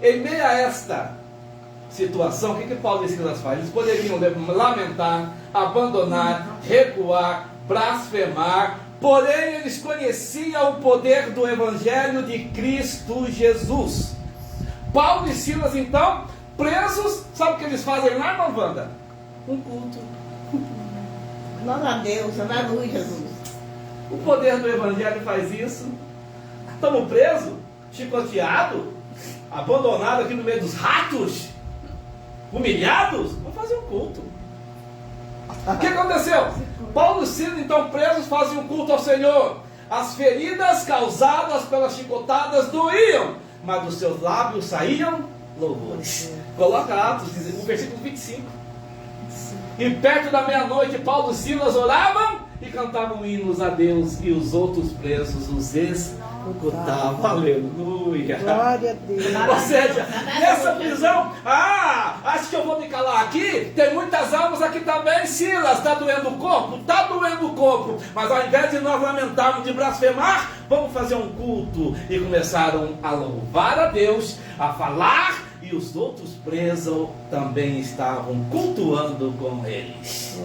Em meio a esta situação, o que Paulo e Silas fazem? Eles poderiam lamentar, abandonar, recuar, blasfemar, porém eles conheciam o poder do Evangelho de Cristo Jesus. Paulo e Silas, então, presos, sabe o que eles fazem lá, irmã Wanda? Um culto. Glória a Deus, aleluia, Jesus. O poder do Evangelho faz isso. Estamos presos, chicoteados, abandonados aqui no meio dos ratos, humilhados. Vamos fazer um culto. O que aconteceu? Paulo e Silas, então presos, fazem um culto ao Senhor. As feridas causadas pelas chicotadas doíam, mas dos seus lábios saíam louvores. Coloca Atos, o versículo 25. E perto da meia-noite, Paulo e Silas oravam e cantavam hinos a Deus, e os outros presos os escutavam. Aleluia! Glória a Deus. Ou seja, nessa prisão, acho que eu vou me calar aqui. Tem muitas almas aqui também. Silas, está doendo o corpo? Está doendo o corpo. Mas ao invés de nós lamentarmos, de blasfemar, vamos fazer um culto. E começaram a louvar a Deus, a falar e e os outros presos também estavam cultuando com eles.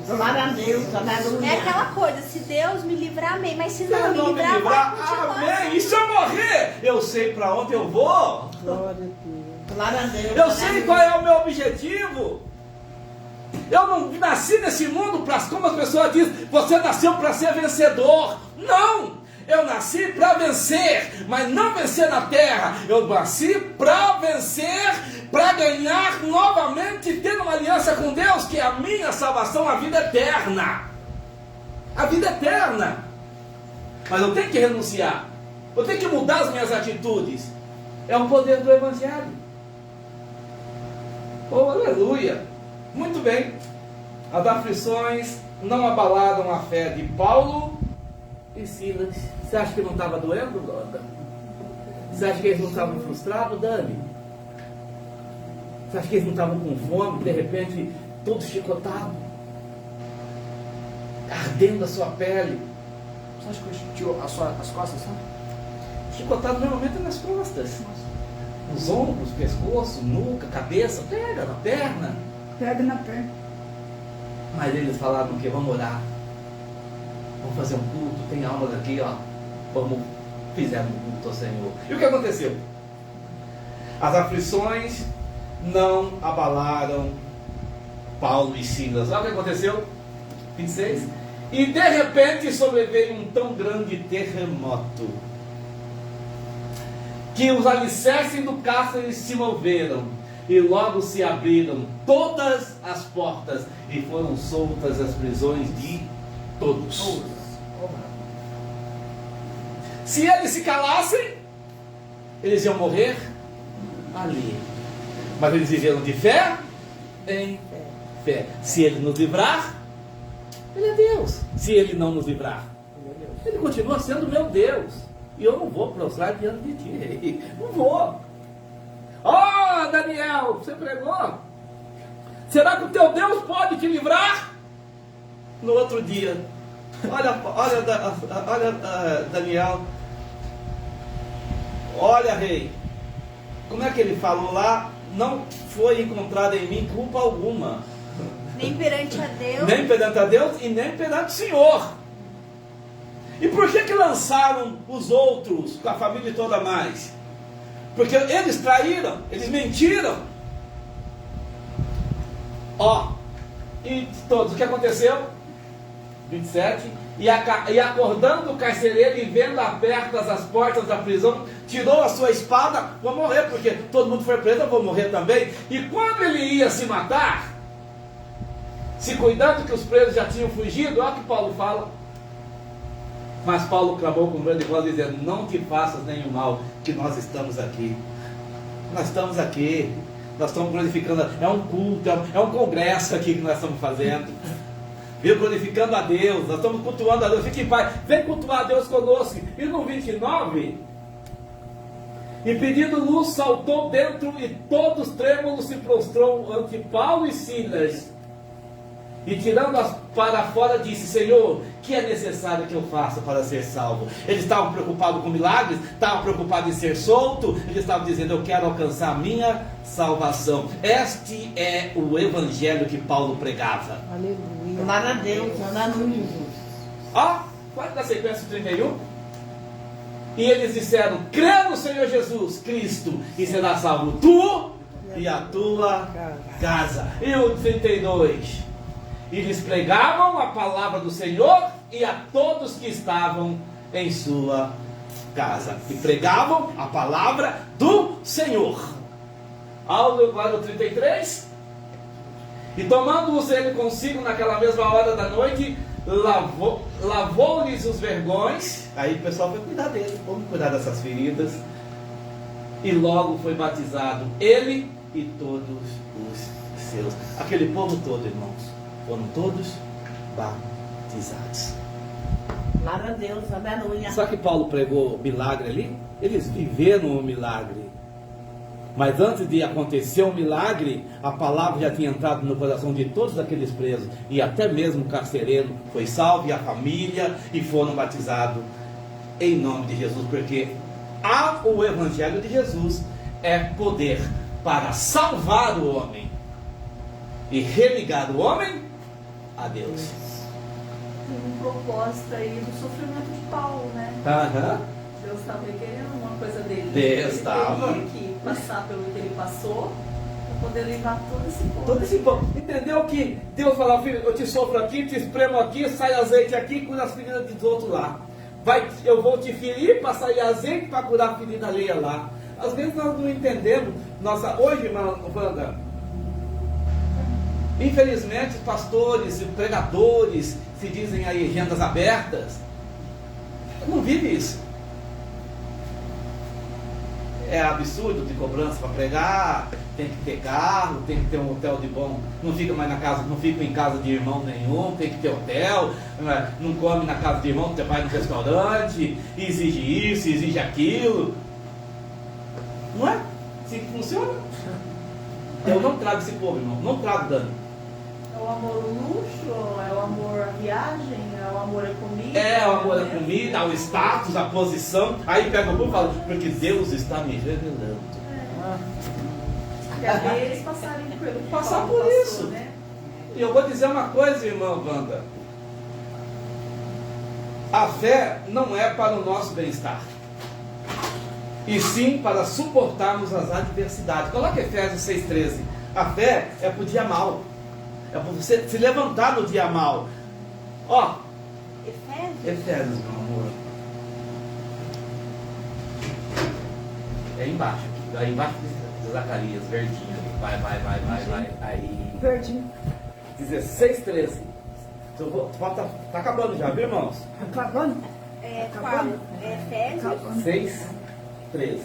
Glória a Deus, aleluia. É aquela coisa, se Deus me livrar, amém. Mas se Se não eu me não me livrar, livrar, vai continuar. amém. E se eu morrer, eu sei para onde eu vou. Glória a Deus. Eu sei qual é o meu objetivo. Eu não nasci nesse mundo para, como as pessoas dizem, você nasceu para ser vencedor. Não! Eu nasci para vencer, mas não vencer na terra. Eu nasci para vencer, para ganhar novamente, tendo uma aliança com Deus, que é a minha salvação, a vida eterna. A vida eterna. Mas eu tenho que renunciar. Eu tenho que mudar as minhas atitudes. É o poder do Evangelho. Oh, aleluia! Muito bem. As aflições não abalaram a fé de Paulo e Silas. Você acha que não estava doendo, Loda? Você acha que eles não estavam frustrados, Dani? Você acha que eles não estavam com fome, de repente, todos chicotados? Ardendo a sua pele. Você acha que tirou as costas, sabe? Chicotado normalmente é nas costas. Nos ombros, pescoço, nuca, cabeça, pega na perna. Pega na perna. Mas eles falaram que vamos orar. Vamos fazer um culto, tem almas aqui, ó. Fizemos um culto ao Senhor. E o que aconteceu? As aflições não abalaram Paulo e Silas. Olha o que aconteceu? 26. E de repente sobreveio um tão grande terremoto que os alicerces do cárcere se moveram e logo se abriram todas as portas e foram soltas as prisões de todos. Se eles se calassem, eles iam morrer ali. Mas eles viveram de fé em fé. Se ele nos livrar, ele é Deus. Se ele não nos livrar, ele continua sendo meu Deus. E eu não vou prostrar diante de ti. Não vou. Oh, Daniel, você pregou? Será que o teu Deus pode te livrar? No outro dia, olha, Daniel, olha, rei, como é que ele falou lá? Não foi encontrada em mim culpa alguma. Nem perante a Deus. Nem perante a Deus e nem perante o Senhor. E por que lançaram os outros com a família toda mais? Porque eles traíram, eles mentiram. Ó, e todos, o que aconteceu? 27. E acordando o carcereiro e vendo abertas as portas da prisão, tirou a sua espada, vou morrer, porque todo mundo foi preso, eu vou morrer também. E quando ele ia se matar, se cuidando que os presos já tinham fugido, olha o que Paulo fala. Mas Paulo clamou com grande voz, dizendo: não te faças nenhum mal, que nós estamos aqui. Nós estamos aqui. Nós estamos glorificando. É um culto, é um congresso aqui que nós estamos fazendo. Viu? Glorificando a Deus. Nós estamos cultuando a Deus. Fique em paz. Vem cultuar a Deus conosco. E no 29, e pedindo luz, saltou dentro e todos trêmulos se prostrou ante Paulo e Silas. E tirando-as para fora, disse: Senhor, que é necessário que eu faça para ser salvo? Eles estavam preocupados com milagres, estavam preocupados em ser solto. Eles estavam dizendo: eu quero alcançar a minha salvação. Este é o evangelho que Paulo pregava. Aleluia. Glória a Deus, aleluia. Ó, pode dar sequência 31. E eles disseram: crê no Senhor Jesus Cristo e será salvo tu e a tua casa. E o 32. E lhes pregavam a palavra do Senhor e a todos que estavam em sua casa. E pregavam a palavra do Senhor. Lá no 33. E tomando-os ele consigo naquela mesma hora da noite, lavou-lhes os vergões. Aí o pessoal foi cuidar dele. Vamos cuidar dessas feridas. E logo foi batizado ele e todos os seus. Aquele povo todo, irmãos. Foram todos batizados. Glória a Deus, aleluia. Só que Paulo pregou milagre ali? Eles viveram o milagre. Mas antes de acontecer o milagre, a palavra já tinha entrado no coração de todos aqueles presos. E até mesmo o carcereiro foi salvo, e a família, e foram batizados em nome de Jesus. Porque o evangelho de Jesus é poder para salvar o homem e religar o homem a Deus. Tem um propósito aí do sofrimento de Paulo, né? Aham. Deus estava requerendo uma coisa dele. Deus Ele estava. teria que passar pelo que ele passou para poder levar todo esse povo. Todo esse povo. Entendeu que Deus falava, filho, eu te sofro aqui, te espremo aqui, sai azeite aqui, cura as feridas dos outros lá. Eu vou te ferir para sair azeite para curar a ferida alheia lá. Às vezes nós não entendemos. Hoje, irmã Wanda, infelizmente, pastores e pregadores se dizem aí agendas abertas. Não vive isso. É absurdo de cobrança para pregar, tem que ter carro, tem que ter um hotel de bom, não fica mais na casa, não fica em casa de irmão nenhum, tem que ter hotel, não come na casa de irmão, vai no restaurante, exige isso, exige aquilo. Não é? Assim que funciona. Eu não trago esse povo, irmão, não trago dano. É o amor ao luxo, é o amor à viagem, é o amor à comida. É o amor à comida, ao status, à posição. Aí pega o povo e fala, porque Deus está me revelando. Quer ver eles passarem pelo que Passar Paulo por passou, isso. né? E eu vou dizer uma coisa, irmã Wanda. A fé não é para o nosso bem-estar, e sim para suportarmos as adversidades. Coloca Efésios 6,13. A fé é para o dia mal. É para você se levantar no dia mal. Ó, Efésios, meu amor. É embaixo. Aí embaixo de Zacarias, verdinho ali. Vai. Aí. Verdinho. 16,13. Tá acabando já, viu, irmãos? Acabando? Qual? Efésios? 6,13.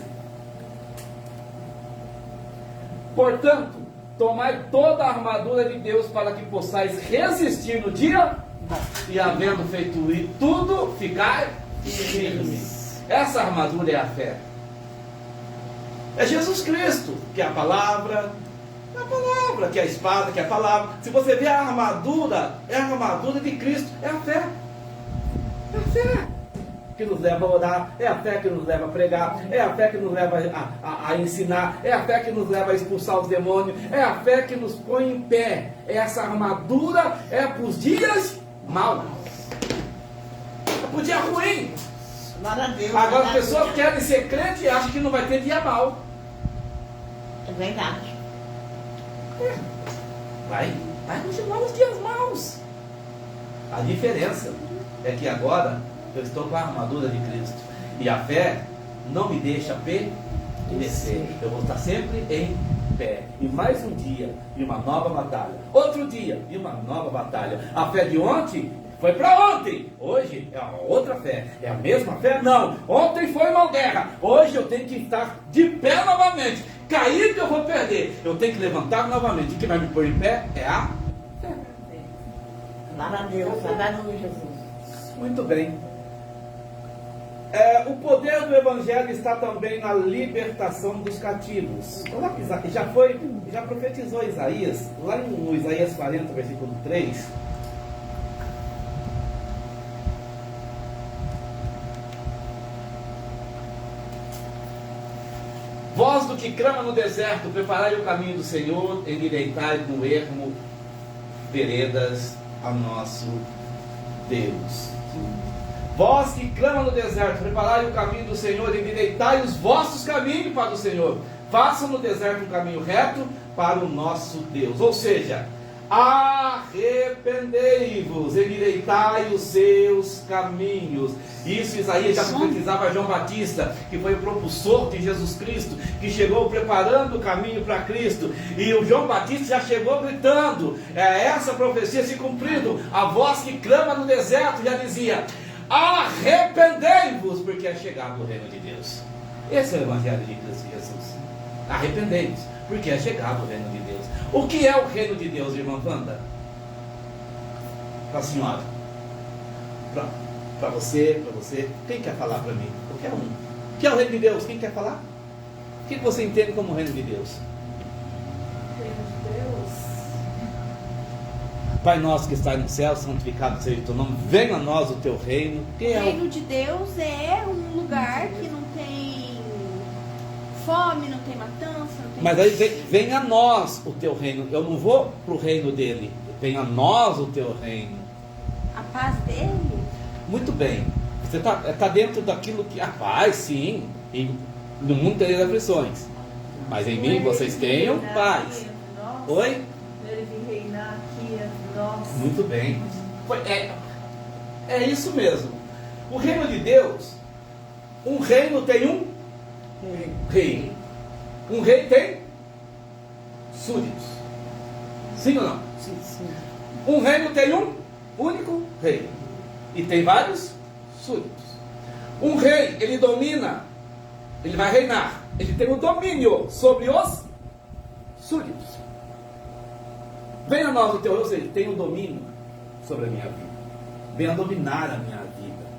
Portanto, tomai toda a armadura de Deus para que possais resistir no dia e, havendo feito tudo, ficar firme. Essa armadura é a fé. É Jesus Cristo, que é a palavra, que é a espada, que é a palavra. Se você vê a armadura, é a armadura de Cristo, é a fé. É a fé que nos leva a orar, é a fé que nos leva a pregar, é a fé que nos leva a ensinar, é a fé que nos leva a expulsar os demônios, é a fé que nos põe em pé. Essa armadura é para os dias maus, é para o dia ruim. Glória a Deus. Agora as pessoas querem ser crente e acham que não vai ter dia mau. É verdade. Vai continuar os dias maus. A diferença é que agora eu estou com a armadura de Cristo. E a fé não me deixa perecer. Eu vou estar sempre em pé. E mais um dia e uma nova batalha. Outro dia e uma nova batalha. A fé de ontem foi para ontem. Hoje é uma outra fé. É a mesma fé? Não. Ontem foi uma guerra. Hoje eu tenho que estar de pé novamente. Cair que eu vou perder. Eu tenho que levantar novamente. O que vai me pôr em pé é a fé. Glória a Deus. Aleluia, Jesus. Muito bem. O poder do Evangelho está também na libertação dos cativos. Coloca já profetizou Isaías, lá no Isaías 40, versículo 3. Voz do que clama no deserto, preparai o caminho do Senhor, endireitai no ermo veredas a nosso Deus. Vós que clama no deserto, preparai o caminho do Senhor, endireitai os vossos caminhos para o Senhor. Façam no deserto um caminho reto para o nosso Deus. Ou seja, arrependei-vos, endireitai os seus caminhos. Isso Isaías já profetizava João Batista, que foi o propulsor de Jesus Cristo, que chegou preparando o caminho para Cristo. E o João Batista já chegou gritando, essa profecia se cumprindo. A voz que clama no deserto já dizia: arrependei-vos, porque é chegado o reino de Deus. Esse é o Evangelho de Cristo Jesus. Arrependei-vos, porque é chegado o reino de Deus. O que é o reino de Deus, irmã Wanda? Para a senhora, para você, quem quer falar para mim? Qualquer um. O que é o reino de Deus? Quem quer falar? O que você entende como reino de Deus? Reino de Deus. Pai nosso que está no céu, santificado seja o teu nome, venha a nós o teu reino. O reino de Deus é um lugar que não tem fome, não tem matança, não tem... Mas aí vem a nós o teu reino. Eu não vou para o reino dele. Vem a nós o teu reino. A paz dele? Muito bem. Você está dentro daquilo que... A paz, sim. E no mundo tereis aflições. Mas em mim vocês tenham paz. Oi? Ele vir reinar aqui entre nós. Muito bem. É isso mesmo. O reino de Deus, um reino tem um rei. Um rei tem súditos. Sim ou não? Sim, sim. Um reino tem um único rei. E tem vários súditos. Um rei, ele domina, ele vai reinar. Ele tem o domínio sobre os súditos. Venha a nós o teu Deus, ele tem o domínio sobre a minha vida. Venha dominar a minha vida.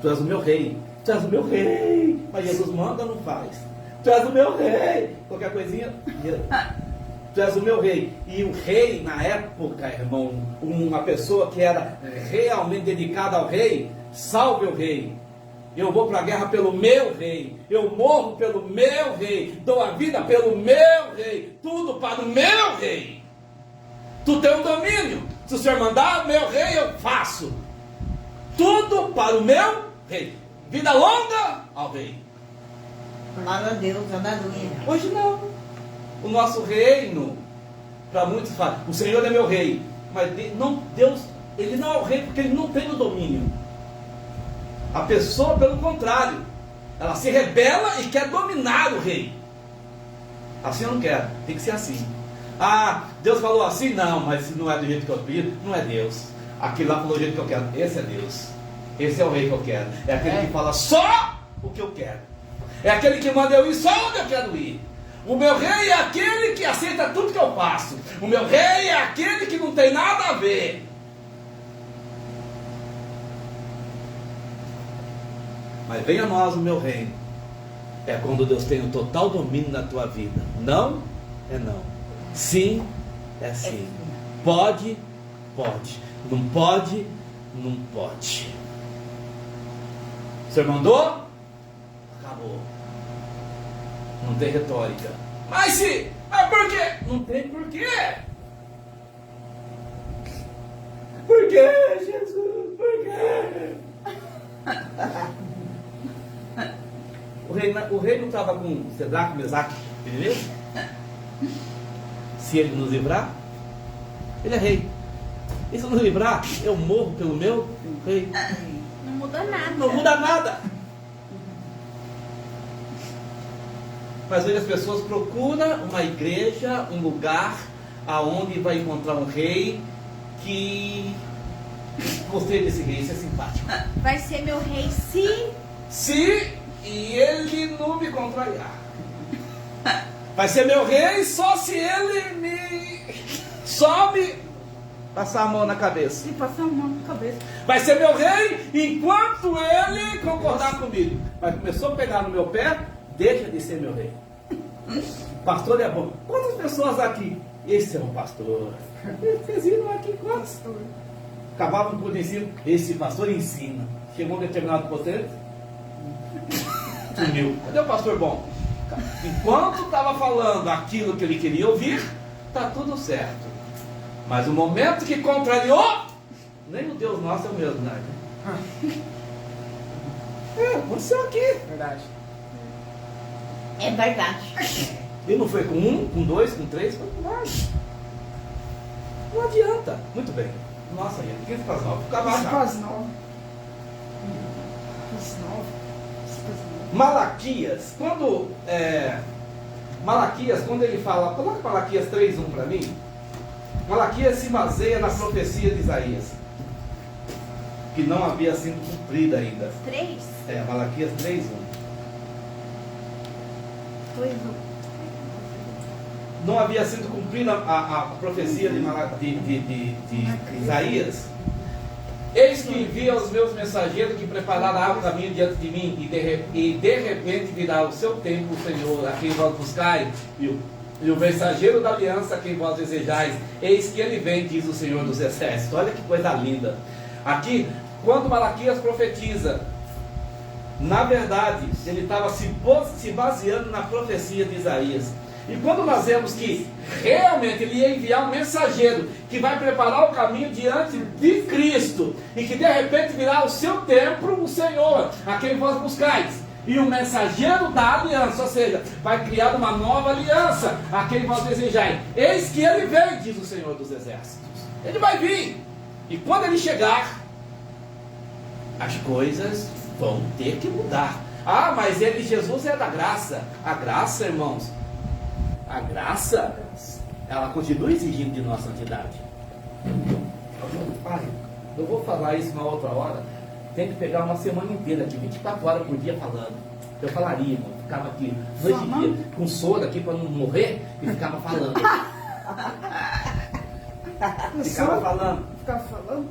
Tu és o meu rei. Tu és o meu rei. Mas Jesus manda ou não faz? Tu és o meu rei. Qualquer coisinha. Tu és o meu rei. E o rei, na época, irmão, uma pessoa que era realmente dedicada ao rei, salve o rei. Eu vou para a guerra pelo meu rei. Eu morro pelo meu rei. Dou a vida pelo meu rei. Tudo para o meu rei. Tu tem o domínio. Se o Senhor mandar, meu rei, eu faço. Tudo para o meu rei. Vida longa ao rei. Glória a Deus, aleluia. Hoje não. O nosso reino, para muitos falam, o Senhor é meu rei. Mas Deus, ele não é o rei porque ele não tem o domínio. A pessoa, pelo contrário, ela se rebela e quer dominar o rei. Assim eu não quero, tem que ser assim. Ah, Deus falou assim? Não, mas não é do jeito que eu pedi, não é Deus. Aquele lá falou do jeito que eu quero, esse é Deus. Esse é o rei que eu quero. É aquele que fala só o que eu quero. É aquele que manda eu ir só onde eu quero ir. O meu rei é aquele que aceita tudo que eu faço. O meu rei é aquele que não tem nada a ver. Mas venha a nós o meu reino. É quando Deus tem o total domínio na tua vida. Não é não. Sim é sim. Pode, pode. Não pode, não pode. O Senhor mandou? Acabou. Não tem retórica. Mas por quê? Não tem porquê. Por quê, Jesus? Por quê? O rei não estava com Sedraque, Mesaque e Abednego? Se ele nos livrar, ele é rei. E se eu nos livrar, eu morro pelo meu rei. Não muda nada. Não muda nada. Mas hoje as pessoas procuram uma igreja, um lugar aonde vai encontrar um rei que... Gostei desse rei, isso é simpático. Vai ser meu rei Se e ele não me contrariar. Vai ser meu rei só se ele me passar a mão na cabeça. Se passar a mão na cabeça. Vai ser meu rei enquanto ele concordar comigo. Mas começou a pegar no meu pé, deixa de ser meu rei. Pastor é bom. Quantas pessoas aqui? Esse é um pastor. Vocês viram aqui quantos? Acabavam por ensino. Esse pastor ensina. Chegou um determinado potente. Sumiu. Cadê o pastor bom? Enquanto estava falando aquilo que ele queria ouvir, está tudo certo. Mas o momento que contrariou, nem o Deus nosso é o mesmo, né? Aconteceu aqui. Verdade. É verdade. E não foi com um, com dois, com três, foi com mais. Não adianta. Muito bem. Nossa, gente, 15 para as 9. Fica mais rápido. Quase 9. Malaquias, quando ele fala, coloca Malaquias 3:1 para mim. Malaquias se baseia na profecia de Isaías, que não havia sido cumprida ainda. 3? Malaquias 3:1. 2, 1. Não havia sido cumprida a profecia de Isaías. Eis que envia os meus mensageiros que preparará o caminho diante de mim, e de repente virá o seu tempo, o Senhor, a quem vós buscai, e o mensageiro da aliança a quem vós desejais. Eis que ele vem, diz o Senhor dos Exércitos. Olha que coisa linda. Aqui, quando Malaquias profetiza, Na verdade, ele estava se baseando na profecia de Isaías. E quando nós vemos que realmente ele ia enviar um mensageiro que vai preparar o caminho diante de Cristo, e que de repente virá o seu templo, o Senhor, a quem vós buscais, e o mensageiro da aliança, ou seja, vai criar uma nova aliança a quem vós desejais. Eis que ele vem, diz o Senhor dos Exércitos. Ele vai vir. E quando ele chegar, as coisas vão ter que mudar. Ah, mas Jesus é da graça. A graça, irmãos, a graça, ela continua exigindo de nós santidade. Pai, eu vou falar isso uma outra hora. Tem que pegar uma semana inteira aqui, 24 horas por dia falando. Eu falaria, irmão, ficava aqui noite e dia, com soro aqui para não morrer, e ficava falando. Ficava falando. Ficava falando?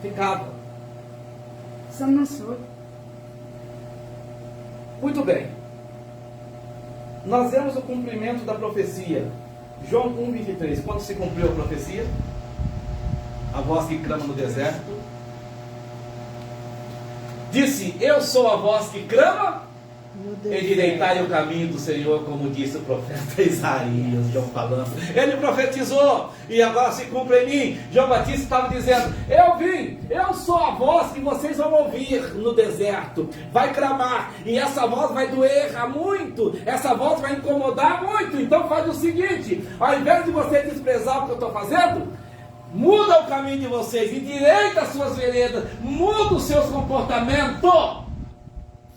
Ficava. Só não sou. Muito bem. Nós vemos o cumprimento da profecia. João 1,23. Quando se cumpriu a profecia? A voz que clama no deserto. Disse: eu sou a voz que clama, endireitai o caminho do Senhor, como disse o profeta Isaías. João falando. Ele profetizou, e agora se cumpre em mim. João Batista estava dizendo: eu vim, eu sou a voz que vocês vão ouvir no deserto. Vai clamar, e essa voz vai doer muito, essa voz vai incomodar muito. Então faz o seguinte: ao invés de você desprezar o que eu estou fazendo, muda o caminho de vocês, endireita as suas veredas, muda os seus comportamentos,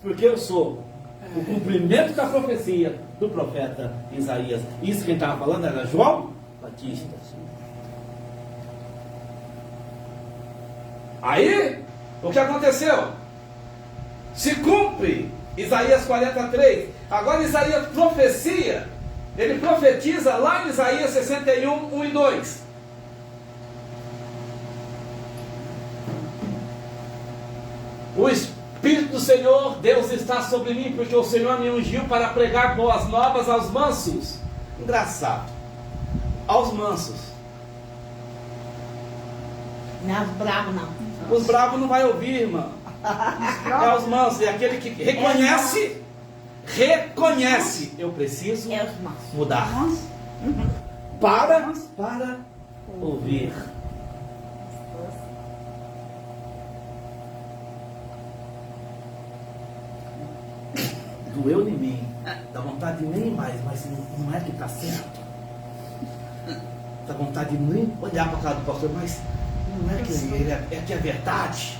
porque eu sou o cumprimento da profecia do profeta Isaías. Isso quem estava falando era João Batista. Aí, o que aconteceu? Se cumpre Isaías 43. Agora Isaías profecia. Ele profetiza lá em Isaías 61, 1 e 2. O Espírito do Senhor, Deus está sobre mim, porque o Senhor me ungiu para pregar boas novas aos mansos. Engraçado. Aos mansos. Não é os bravos, não. Os bravos não vai ouvir, irmão. É aos mansos, é aquele que reconhece. Reconhece. Eu preciso É os mansos. mudar. Para ouvir. Doeu em mim, dá vontade de nem mais, mas não é que está certo. Dá vontade de nem olhar para a cara do pastor, mas não é que ele é que é verdade.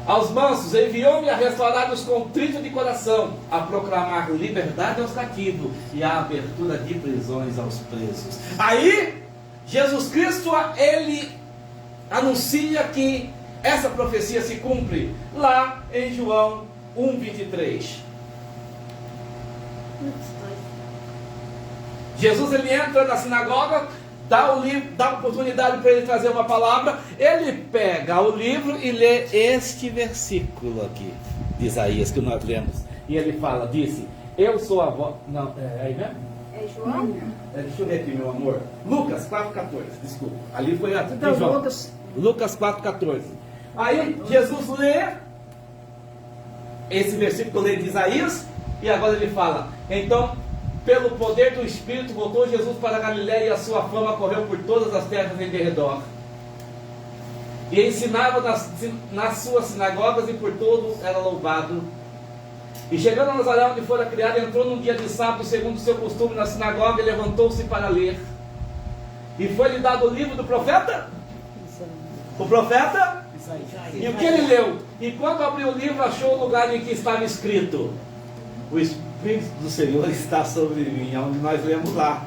Aos mansos enviou-me a restaurar os contritos de coração, a proclamar liberdade aos cativos e a abertura de prisões aos presos. Aí, Jesus Cristo, ele anuncia que essa profecia se cumpre lá em João 1,23. Jesus, ele entra na sinagoga, dá a oportunidade para ele trazer uma palavra. Ele pega o livro e lê este versículo aqui de Isaías que nós lemos. E ele fala, disse: eu sou a voz. Não, é aí mesmo? É João? Deixa eu ver aqui, meu amor. Lucas 4,14, desculpa. Ali foi a Então, João. Lucas 4,14. Aí Jesus lê esse versículo de Isaías, e agora ele fala: então, pelo poder do Espírito, voltou Jesus para a Galiléia, e a sua fama correu por todas as terras em derredor. E ensinava nas suas sinagogas, e por todos era louvado. E chegando a Nazaré, onde fora criado, entrou num dia de sábado, segundo o seu costume, na sinagoga, e levantou-se para ler. E foi-lhe dado o livro do profeta? O profeta? E o que ele leu? E quando abriu o livro, achou o lugar em que estava escrito: o Espírito do Senhor está sobre mim. É onde nós lemos lá.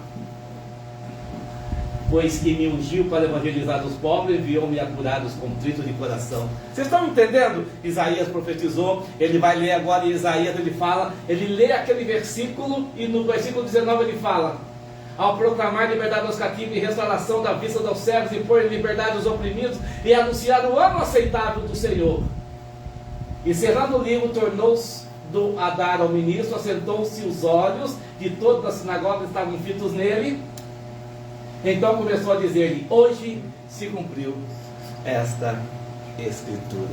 Pois que me ungiu para evangelizar os pobres, enviou-me a curar os contritos de coração. Vocês estão entendendo? Isaías profetizou. Ele vai ler agora em Isaías, ele fala, ele lê aquele versículo, e no versículo 19 ele fala: ao proclamar liberdade aos cativos e restauração da vista dos cegos, e pôr em liberdade os oprimidos, e anunciar o ano aceitável do Senhor. E cerrando o livro, tornou-se a dar ao ministro, assentou-se os olhos de todas as sinagogas que estavam fitos nele. Então começou a dizer-lhe: hoje se cumpriu esta escritura.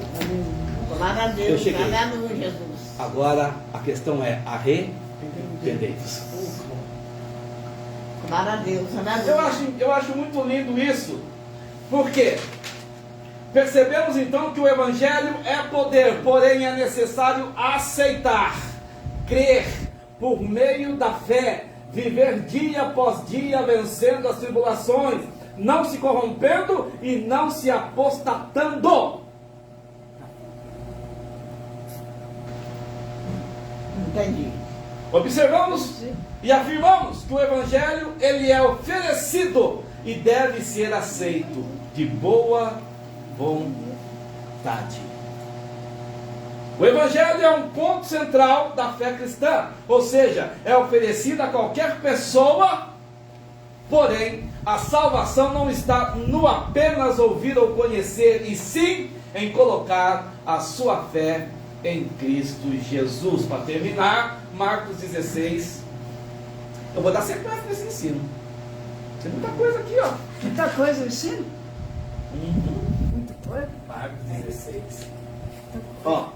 Glória a Eu Deus, cheguei. aleluia, Jesus. Agora a questão é: arrependei-vos. Glória a Deus, aleluia. Eu acho muito lindo isso. Por quê? Percebemos então que o Evangelho é poder, porém é necessário aceitar, crer por meio da fé, viver dia após dia vencendo as tribulações, não se corrompendo e não se apostatando. Entendi. Observamos e afirmamos que o Evangelho ele é oferecido e deve ser aceito de boa vontade. O Evangelho é um ponto central da fé cristã, ou seja, é oferecido a qualquer pessoa, porém a salvação não está no apenas ouvir ou conhecer, e sim em colocar a sua fé em Cristo Jesus. Para terminar, Marcos 16. Eu vou dar sequência nesse ensino. Tem muita coisa aqui, ó. Muita coisa eu ensino? Muita coisa. Marcos 16. Ó.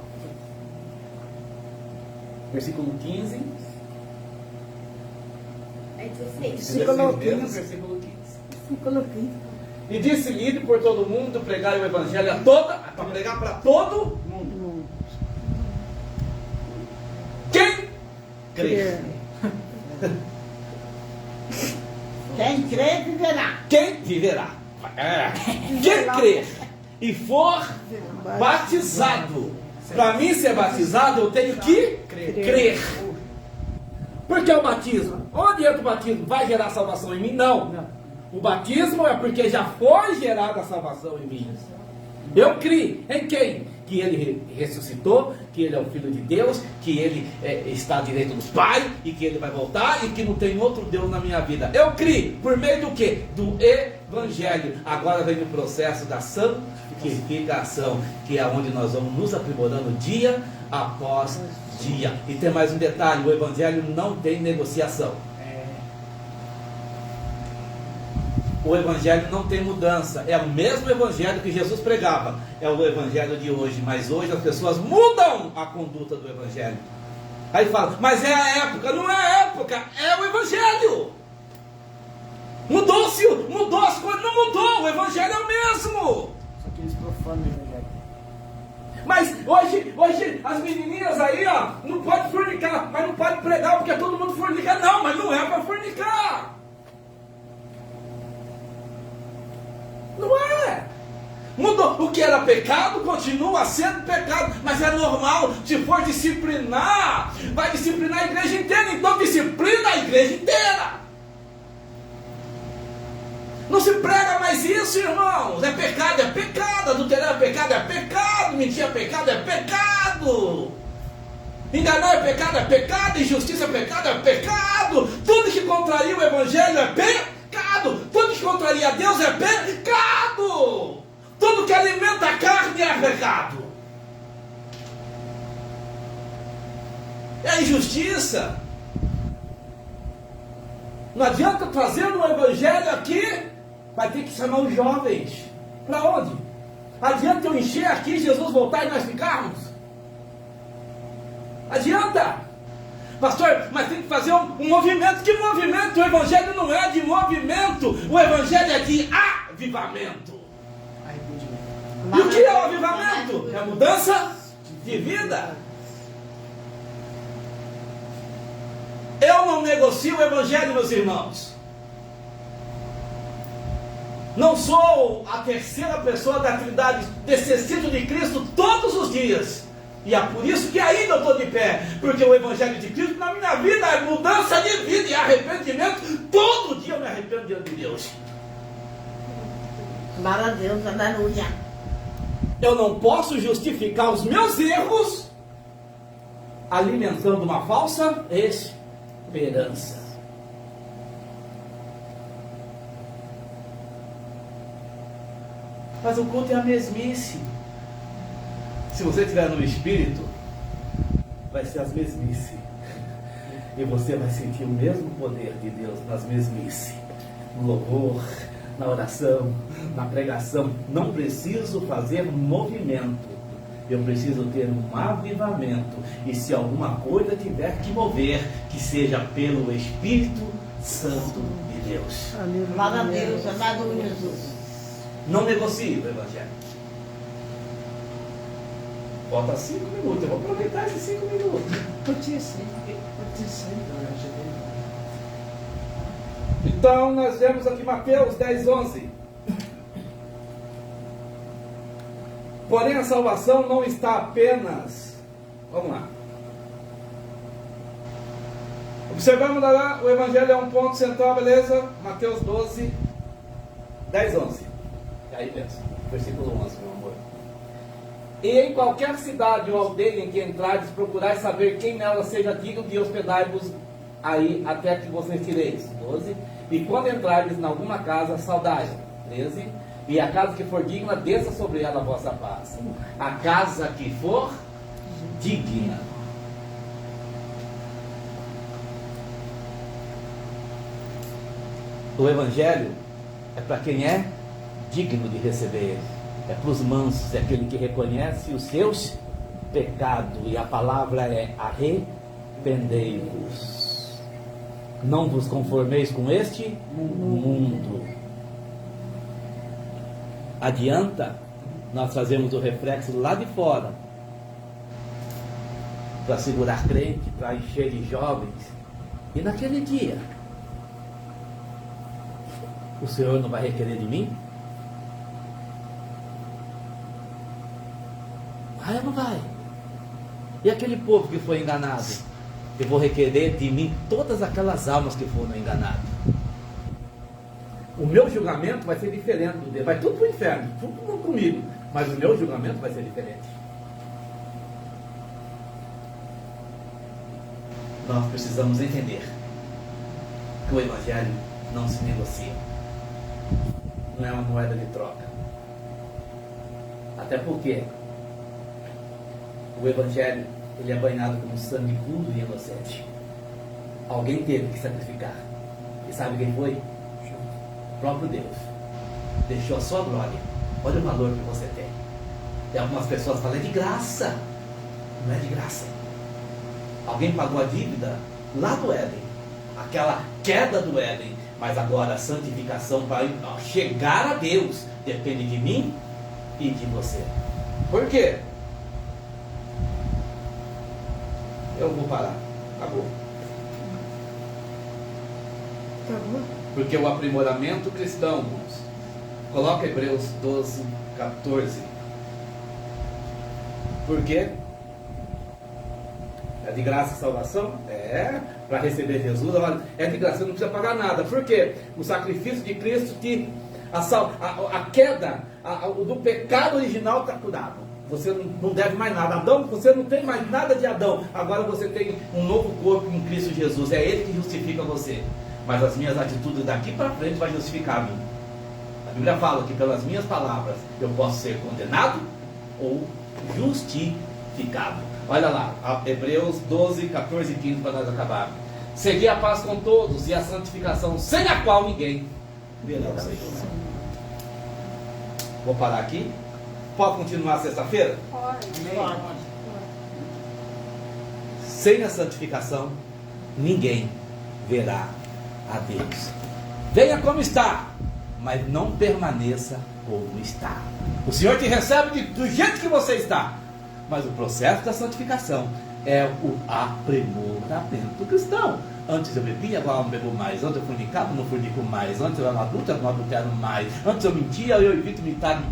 Versículo 15. É 16. Versículo 15. Versículo 15. Coloquei. E disse-lhe: ide por todo mundo, pregar o evangelho a toda, para pregar para todo mundo. Quem crê? Quem crê viverá. Quem viverá? Quem crer e for batizado. Para mim ser batizado, eu tenho que crer. Por que o batismo? Onde entra o batismo? Vai gerar salvação em mim? Não. O batismo é porque já foi gerada a salvação em mim. Eu criei em quem? Que ele ressuscitou, que ele é o Filho de Deus, que ele está à direita do Pai, e que ele vai voltar, e que não tem outro Deus na minha vida. Eu criei por meio do quê? Do Evangelho. Agora vem o processo da santificação, que é onde nós vamos nos aprimorando dia após dia. E tem mais um detalhe: o Evangelho não tem negociação. O Evangelho não tem mudança. É o mesmo Evangelho que Jesus pregava. É o Evangelho de hoje. Mas hoje as pessoas mudam a conduta do Evangelho. Aí fala: mas é a época. Não é a época, é o Evangelho. Mudou as coisas. Não mudou. O Evangelho é o mesmo. Só que eles profanam o Evangelho. Mas hoje as menininhas aí, ó, não pode fornicar. Mas não pode pregar porque todo mundo fornica. Não, mas não é para fornicar. Não é. Mudou. O que era pecado continua sendo pecado, mas é normal. Se for disciplinar, vai disciplinar a igreja inteira. Então disciplina a igreja inteira. Não se prega mais isso, irmãos. É pecado, adulterar é pecado, mentir é pecado, enganar é pecado, injustiça é pecado. Tudo que contraria o Evangelho é pecado. Tudo que contraria Deus é pecado. Tudo que alimenta a carne é pecado. É injustiça. Não adianta trazer um Evangelho aqui. Vai ter que chamar os jovens. Para onde? Adianta eu encher aqui, Jesus voltar e nós ficarmos? Adianta? Pastor, mas tem que fazer um movimento. Que movimento? O Evangelho não é de movimento. O Evangelho é de avivamento. E o que é o avivamento? É a mudança de vida. Eu não negocio o Evangelho, meus irmãos. Não sou a terceira pessoa da Trindade. Necessito de Cristo todos os dias. E é por isso que ainda eu estou de pé. Porque o Evangelho de Cristo na minha vida é mudança de vida e arrependimento. Todo dia eu me arrependo diante de Deus. Glória a Deus, aleluia. Eu não posso justificar os meus erros alimentando uma falsa esperança. Mas o culto é a mesmice. Se você estiver no Espírito, vai ser as mesmices. E você vai sentir o mesmo poder de Deus nas mesmices. no louvor, na oração, na pregação. Não preciso fazer movimento. Eu preciso ter um avivamento. E se alguma coisa tiver que mover, que seja pelo Espírito Santo de Deus. Glória a Deus, amado Jesus. Não negocie o Evangelho. Falta 5 minutos. Eu vou aproveitar esses 5 minutos. Então nós vemos aqui Mateus 10:11. Porém a salvação não está apenas... Vamos lá. Observamos lá, o Evangelho é um ponto central, beleza? Mateus 12, 10:11. E aí mesmo, versículo 11, meu amor. E em qualquer cidade ou aldeia em que entrardes, procurai saber quem nela seja digno de hospedar-vos aí até que vocês tireis. 12. E quando entrardes em alguma casa, saudai. 13. E a casa que for digna, desça sobre ela a vossa paz. A casa que for digna. O Evangelho é para quem é digno de receber. É para os mansos, é aquele que reconhece os seus pecados. E a palavra é arrependei-vos. Não vos conformeis com este mundo. Adianta nós fazermos o reflexo lá de fora para segurar crente, para encher de jovens. E naquele dia o Senhor não vai requerer de mim? Vai ou não vai? E aquele povo que foi enganado? Eu vou requerer de mim todas aquelas almas que foram enganadas. O meu julgamento vai ser diferente do dele. Vai tudo para o inferno, tudo comigo. Mas o meu julgamento vai ser diferente. Nós precisamos entender que o Evangelho não se negocia. Não é uma moeda de troca. Até porque o Evangelho, ele é banhado com sangue puro e inocente. Alguém teve que sacrificar. E sabe quem foi? O próprio Deus. Deixou a sua glória. Olha o valor que você tem. E algumas pessoas falam, é de graça. Não é de graça. Alguém pagou a dívida lá do Éden. Aquela queda do Éden. Mas agora a santificação para chegar a Deus depende de mim e de você. Por quê? Eu vou parar. Acabou. Acabou? Porque o aprimoramento cristão, irmãos, coloca Hebreus 12, 14. Por quê? É de graça a salvação? É. Para receber Jesus, é de graça, você não precisa pagar nada. Por quê? O sacrifício de Cristo, a queda do pecado original está curado. Você não deve mais nada. Adão, você não tem mais nada de Adão. Agora você tem um novo corpo em Cristo Jesus. É Ele que justifica você. Mas as minhas atitudes daqui para frente vai justificar a mim. A Bíblia fala que pelas minhas palavras eu posso ser condenado ou justificado. Olha lá, Hebreus 12, 14 e 15 para nós acabarmos. Segui a paz com todos e a santificação, sem a qual ninguém verá o Senhor. Vou parar aqui. Pode continuar sexta-feira? Pode. Sem a santificação, ninguém verá a Deus. Venha como está, mas não permaneça como está. O Senhor te recebe do jeito que você está. Mas o processo da santificação é o aprimoramento cristão. Antes eu bebia, agora eu não bebo mais. Antes eu fornicava, não fornico mais. Antes eu era adulto, eu não adultero mais. Antes eu mentia, eu evito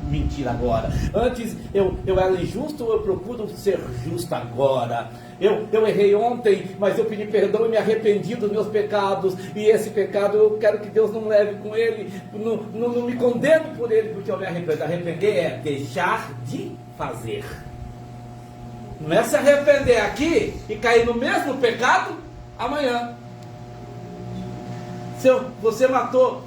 mentir agora. Antes eu era injusto, eu procuro ser justo agora. Eu errei ontem, mas eu pedi perdão e me arrependi dos meus pecados. E esse pecado eu quero que Deus não leve com ele. Não me condene por ele, porque eu me arrependo. Arrepender é deixar de fazer. Não é se arrepender aqui e cair no mesmo pecado amanhã. Você matou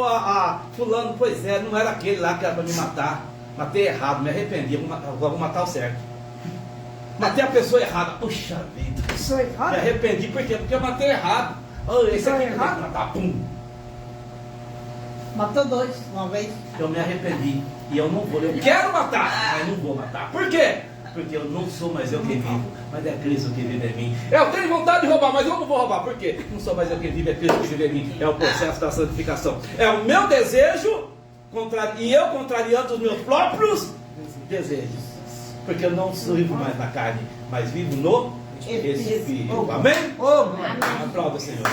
a fulano, pois é, não era aquele lá que era para me matar. Matei errado, me arrependi, agora vou matar o certo. Matei a pessoa errada, puxa vida. Pessoa Me errada? arrependi, por quê? Porque eu matei errado. Oh, esse aqui vai matar, pum. Matou 2 uma vez. Eu me arrependi e eu não vou. Eu quero matar, mas não vou matar. Por quê? Porque eu não sou mais eu que vivo, mas é Cristo que vive em mim. Eu tenho vontade de roubar, mas eu não vou roubar. Por quê? Não sou mais eu que vive, é Cristo que vive em mim. É o processo da santificação. É o meu desejo e eu contrariando os meus próprios desejos. Porque eu não vivo mais na carne, mas vivo no Espírito. Amém? Amém. Aplauda, Senhor.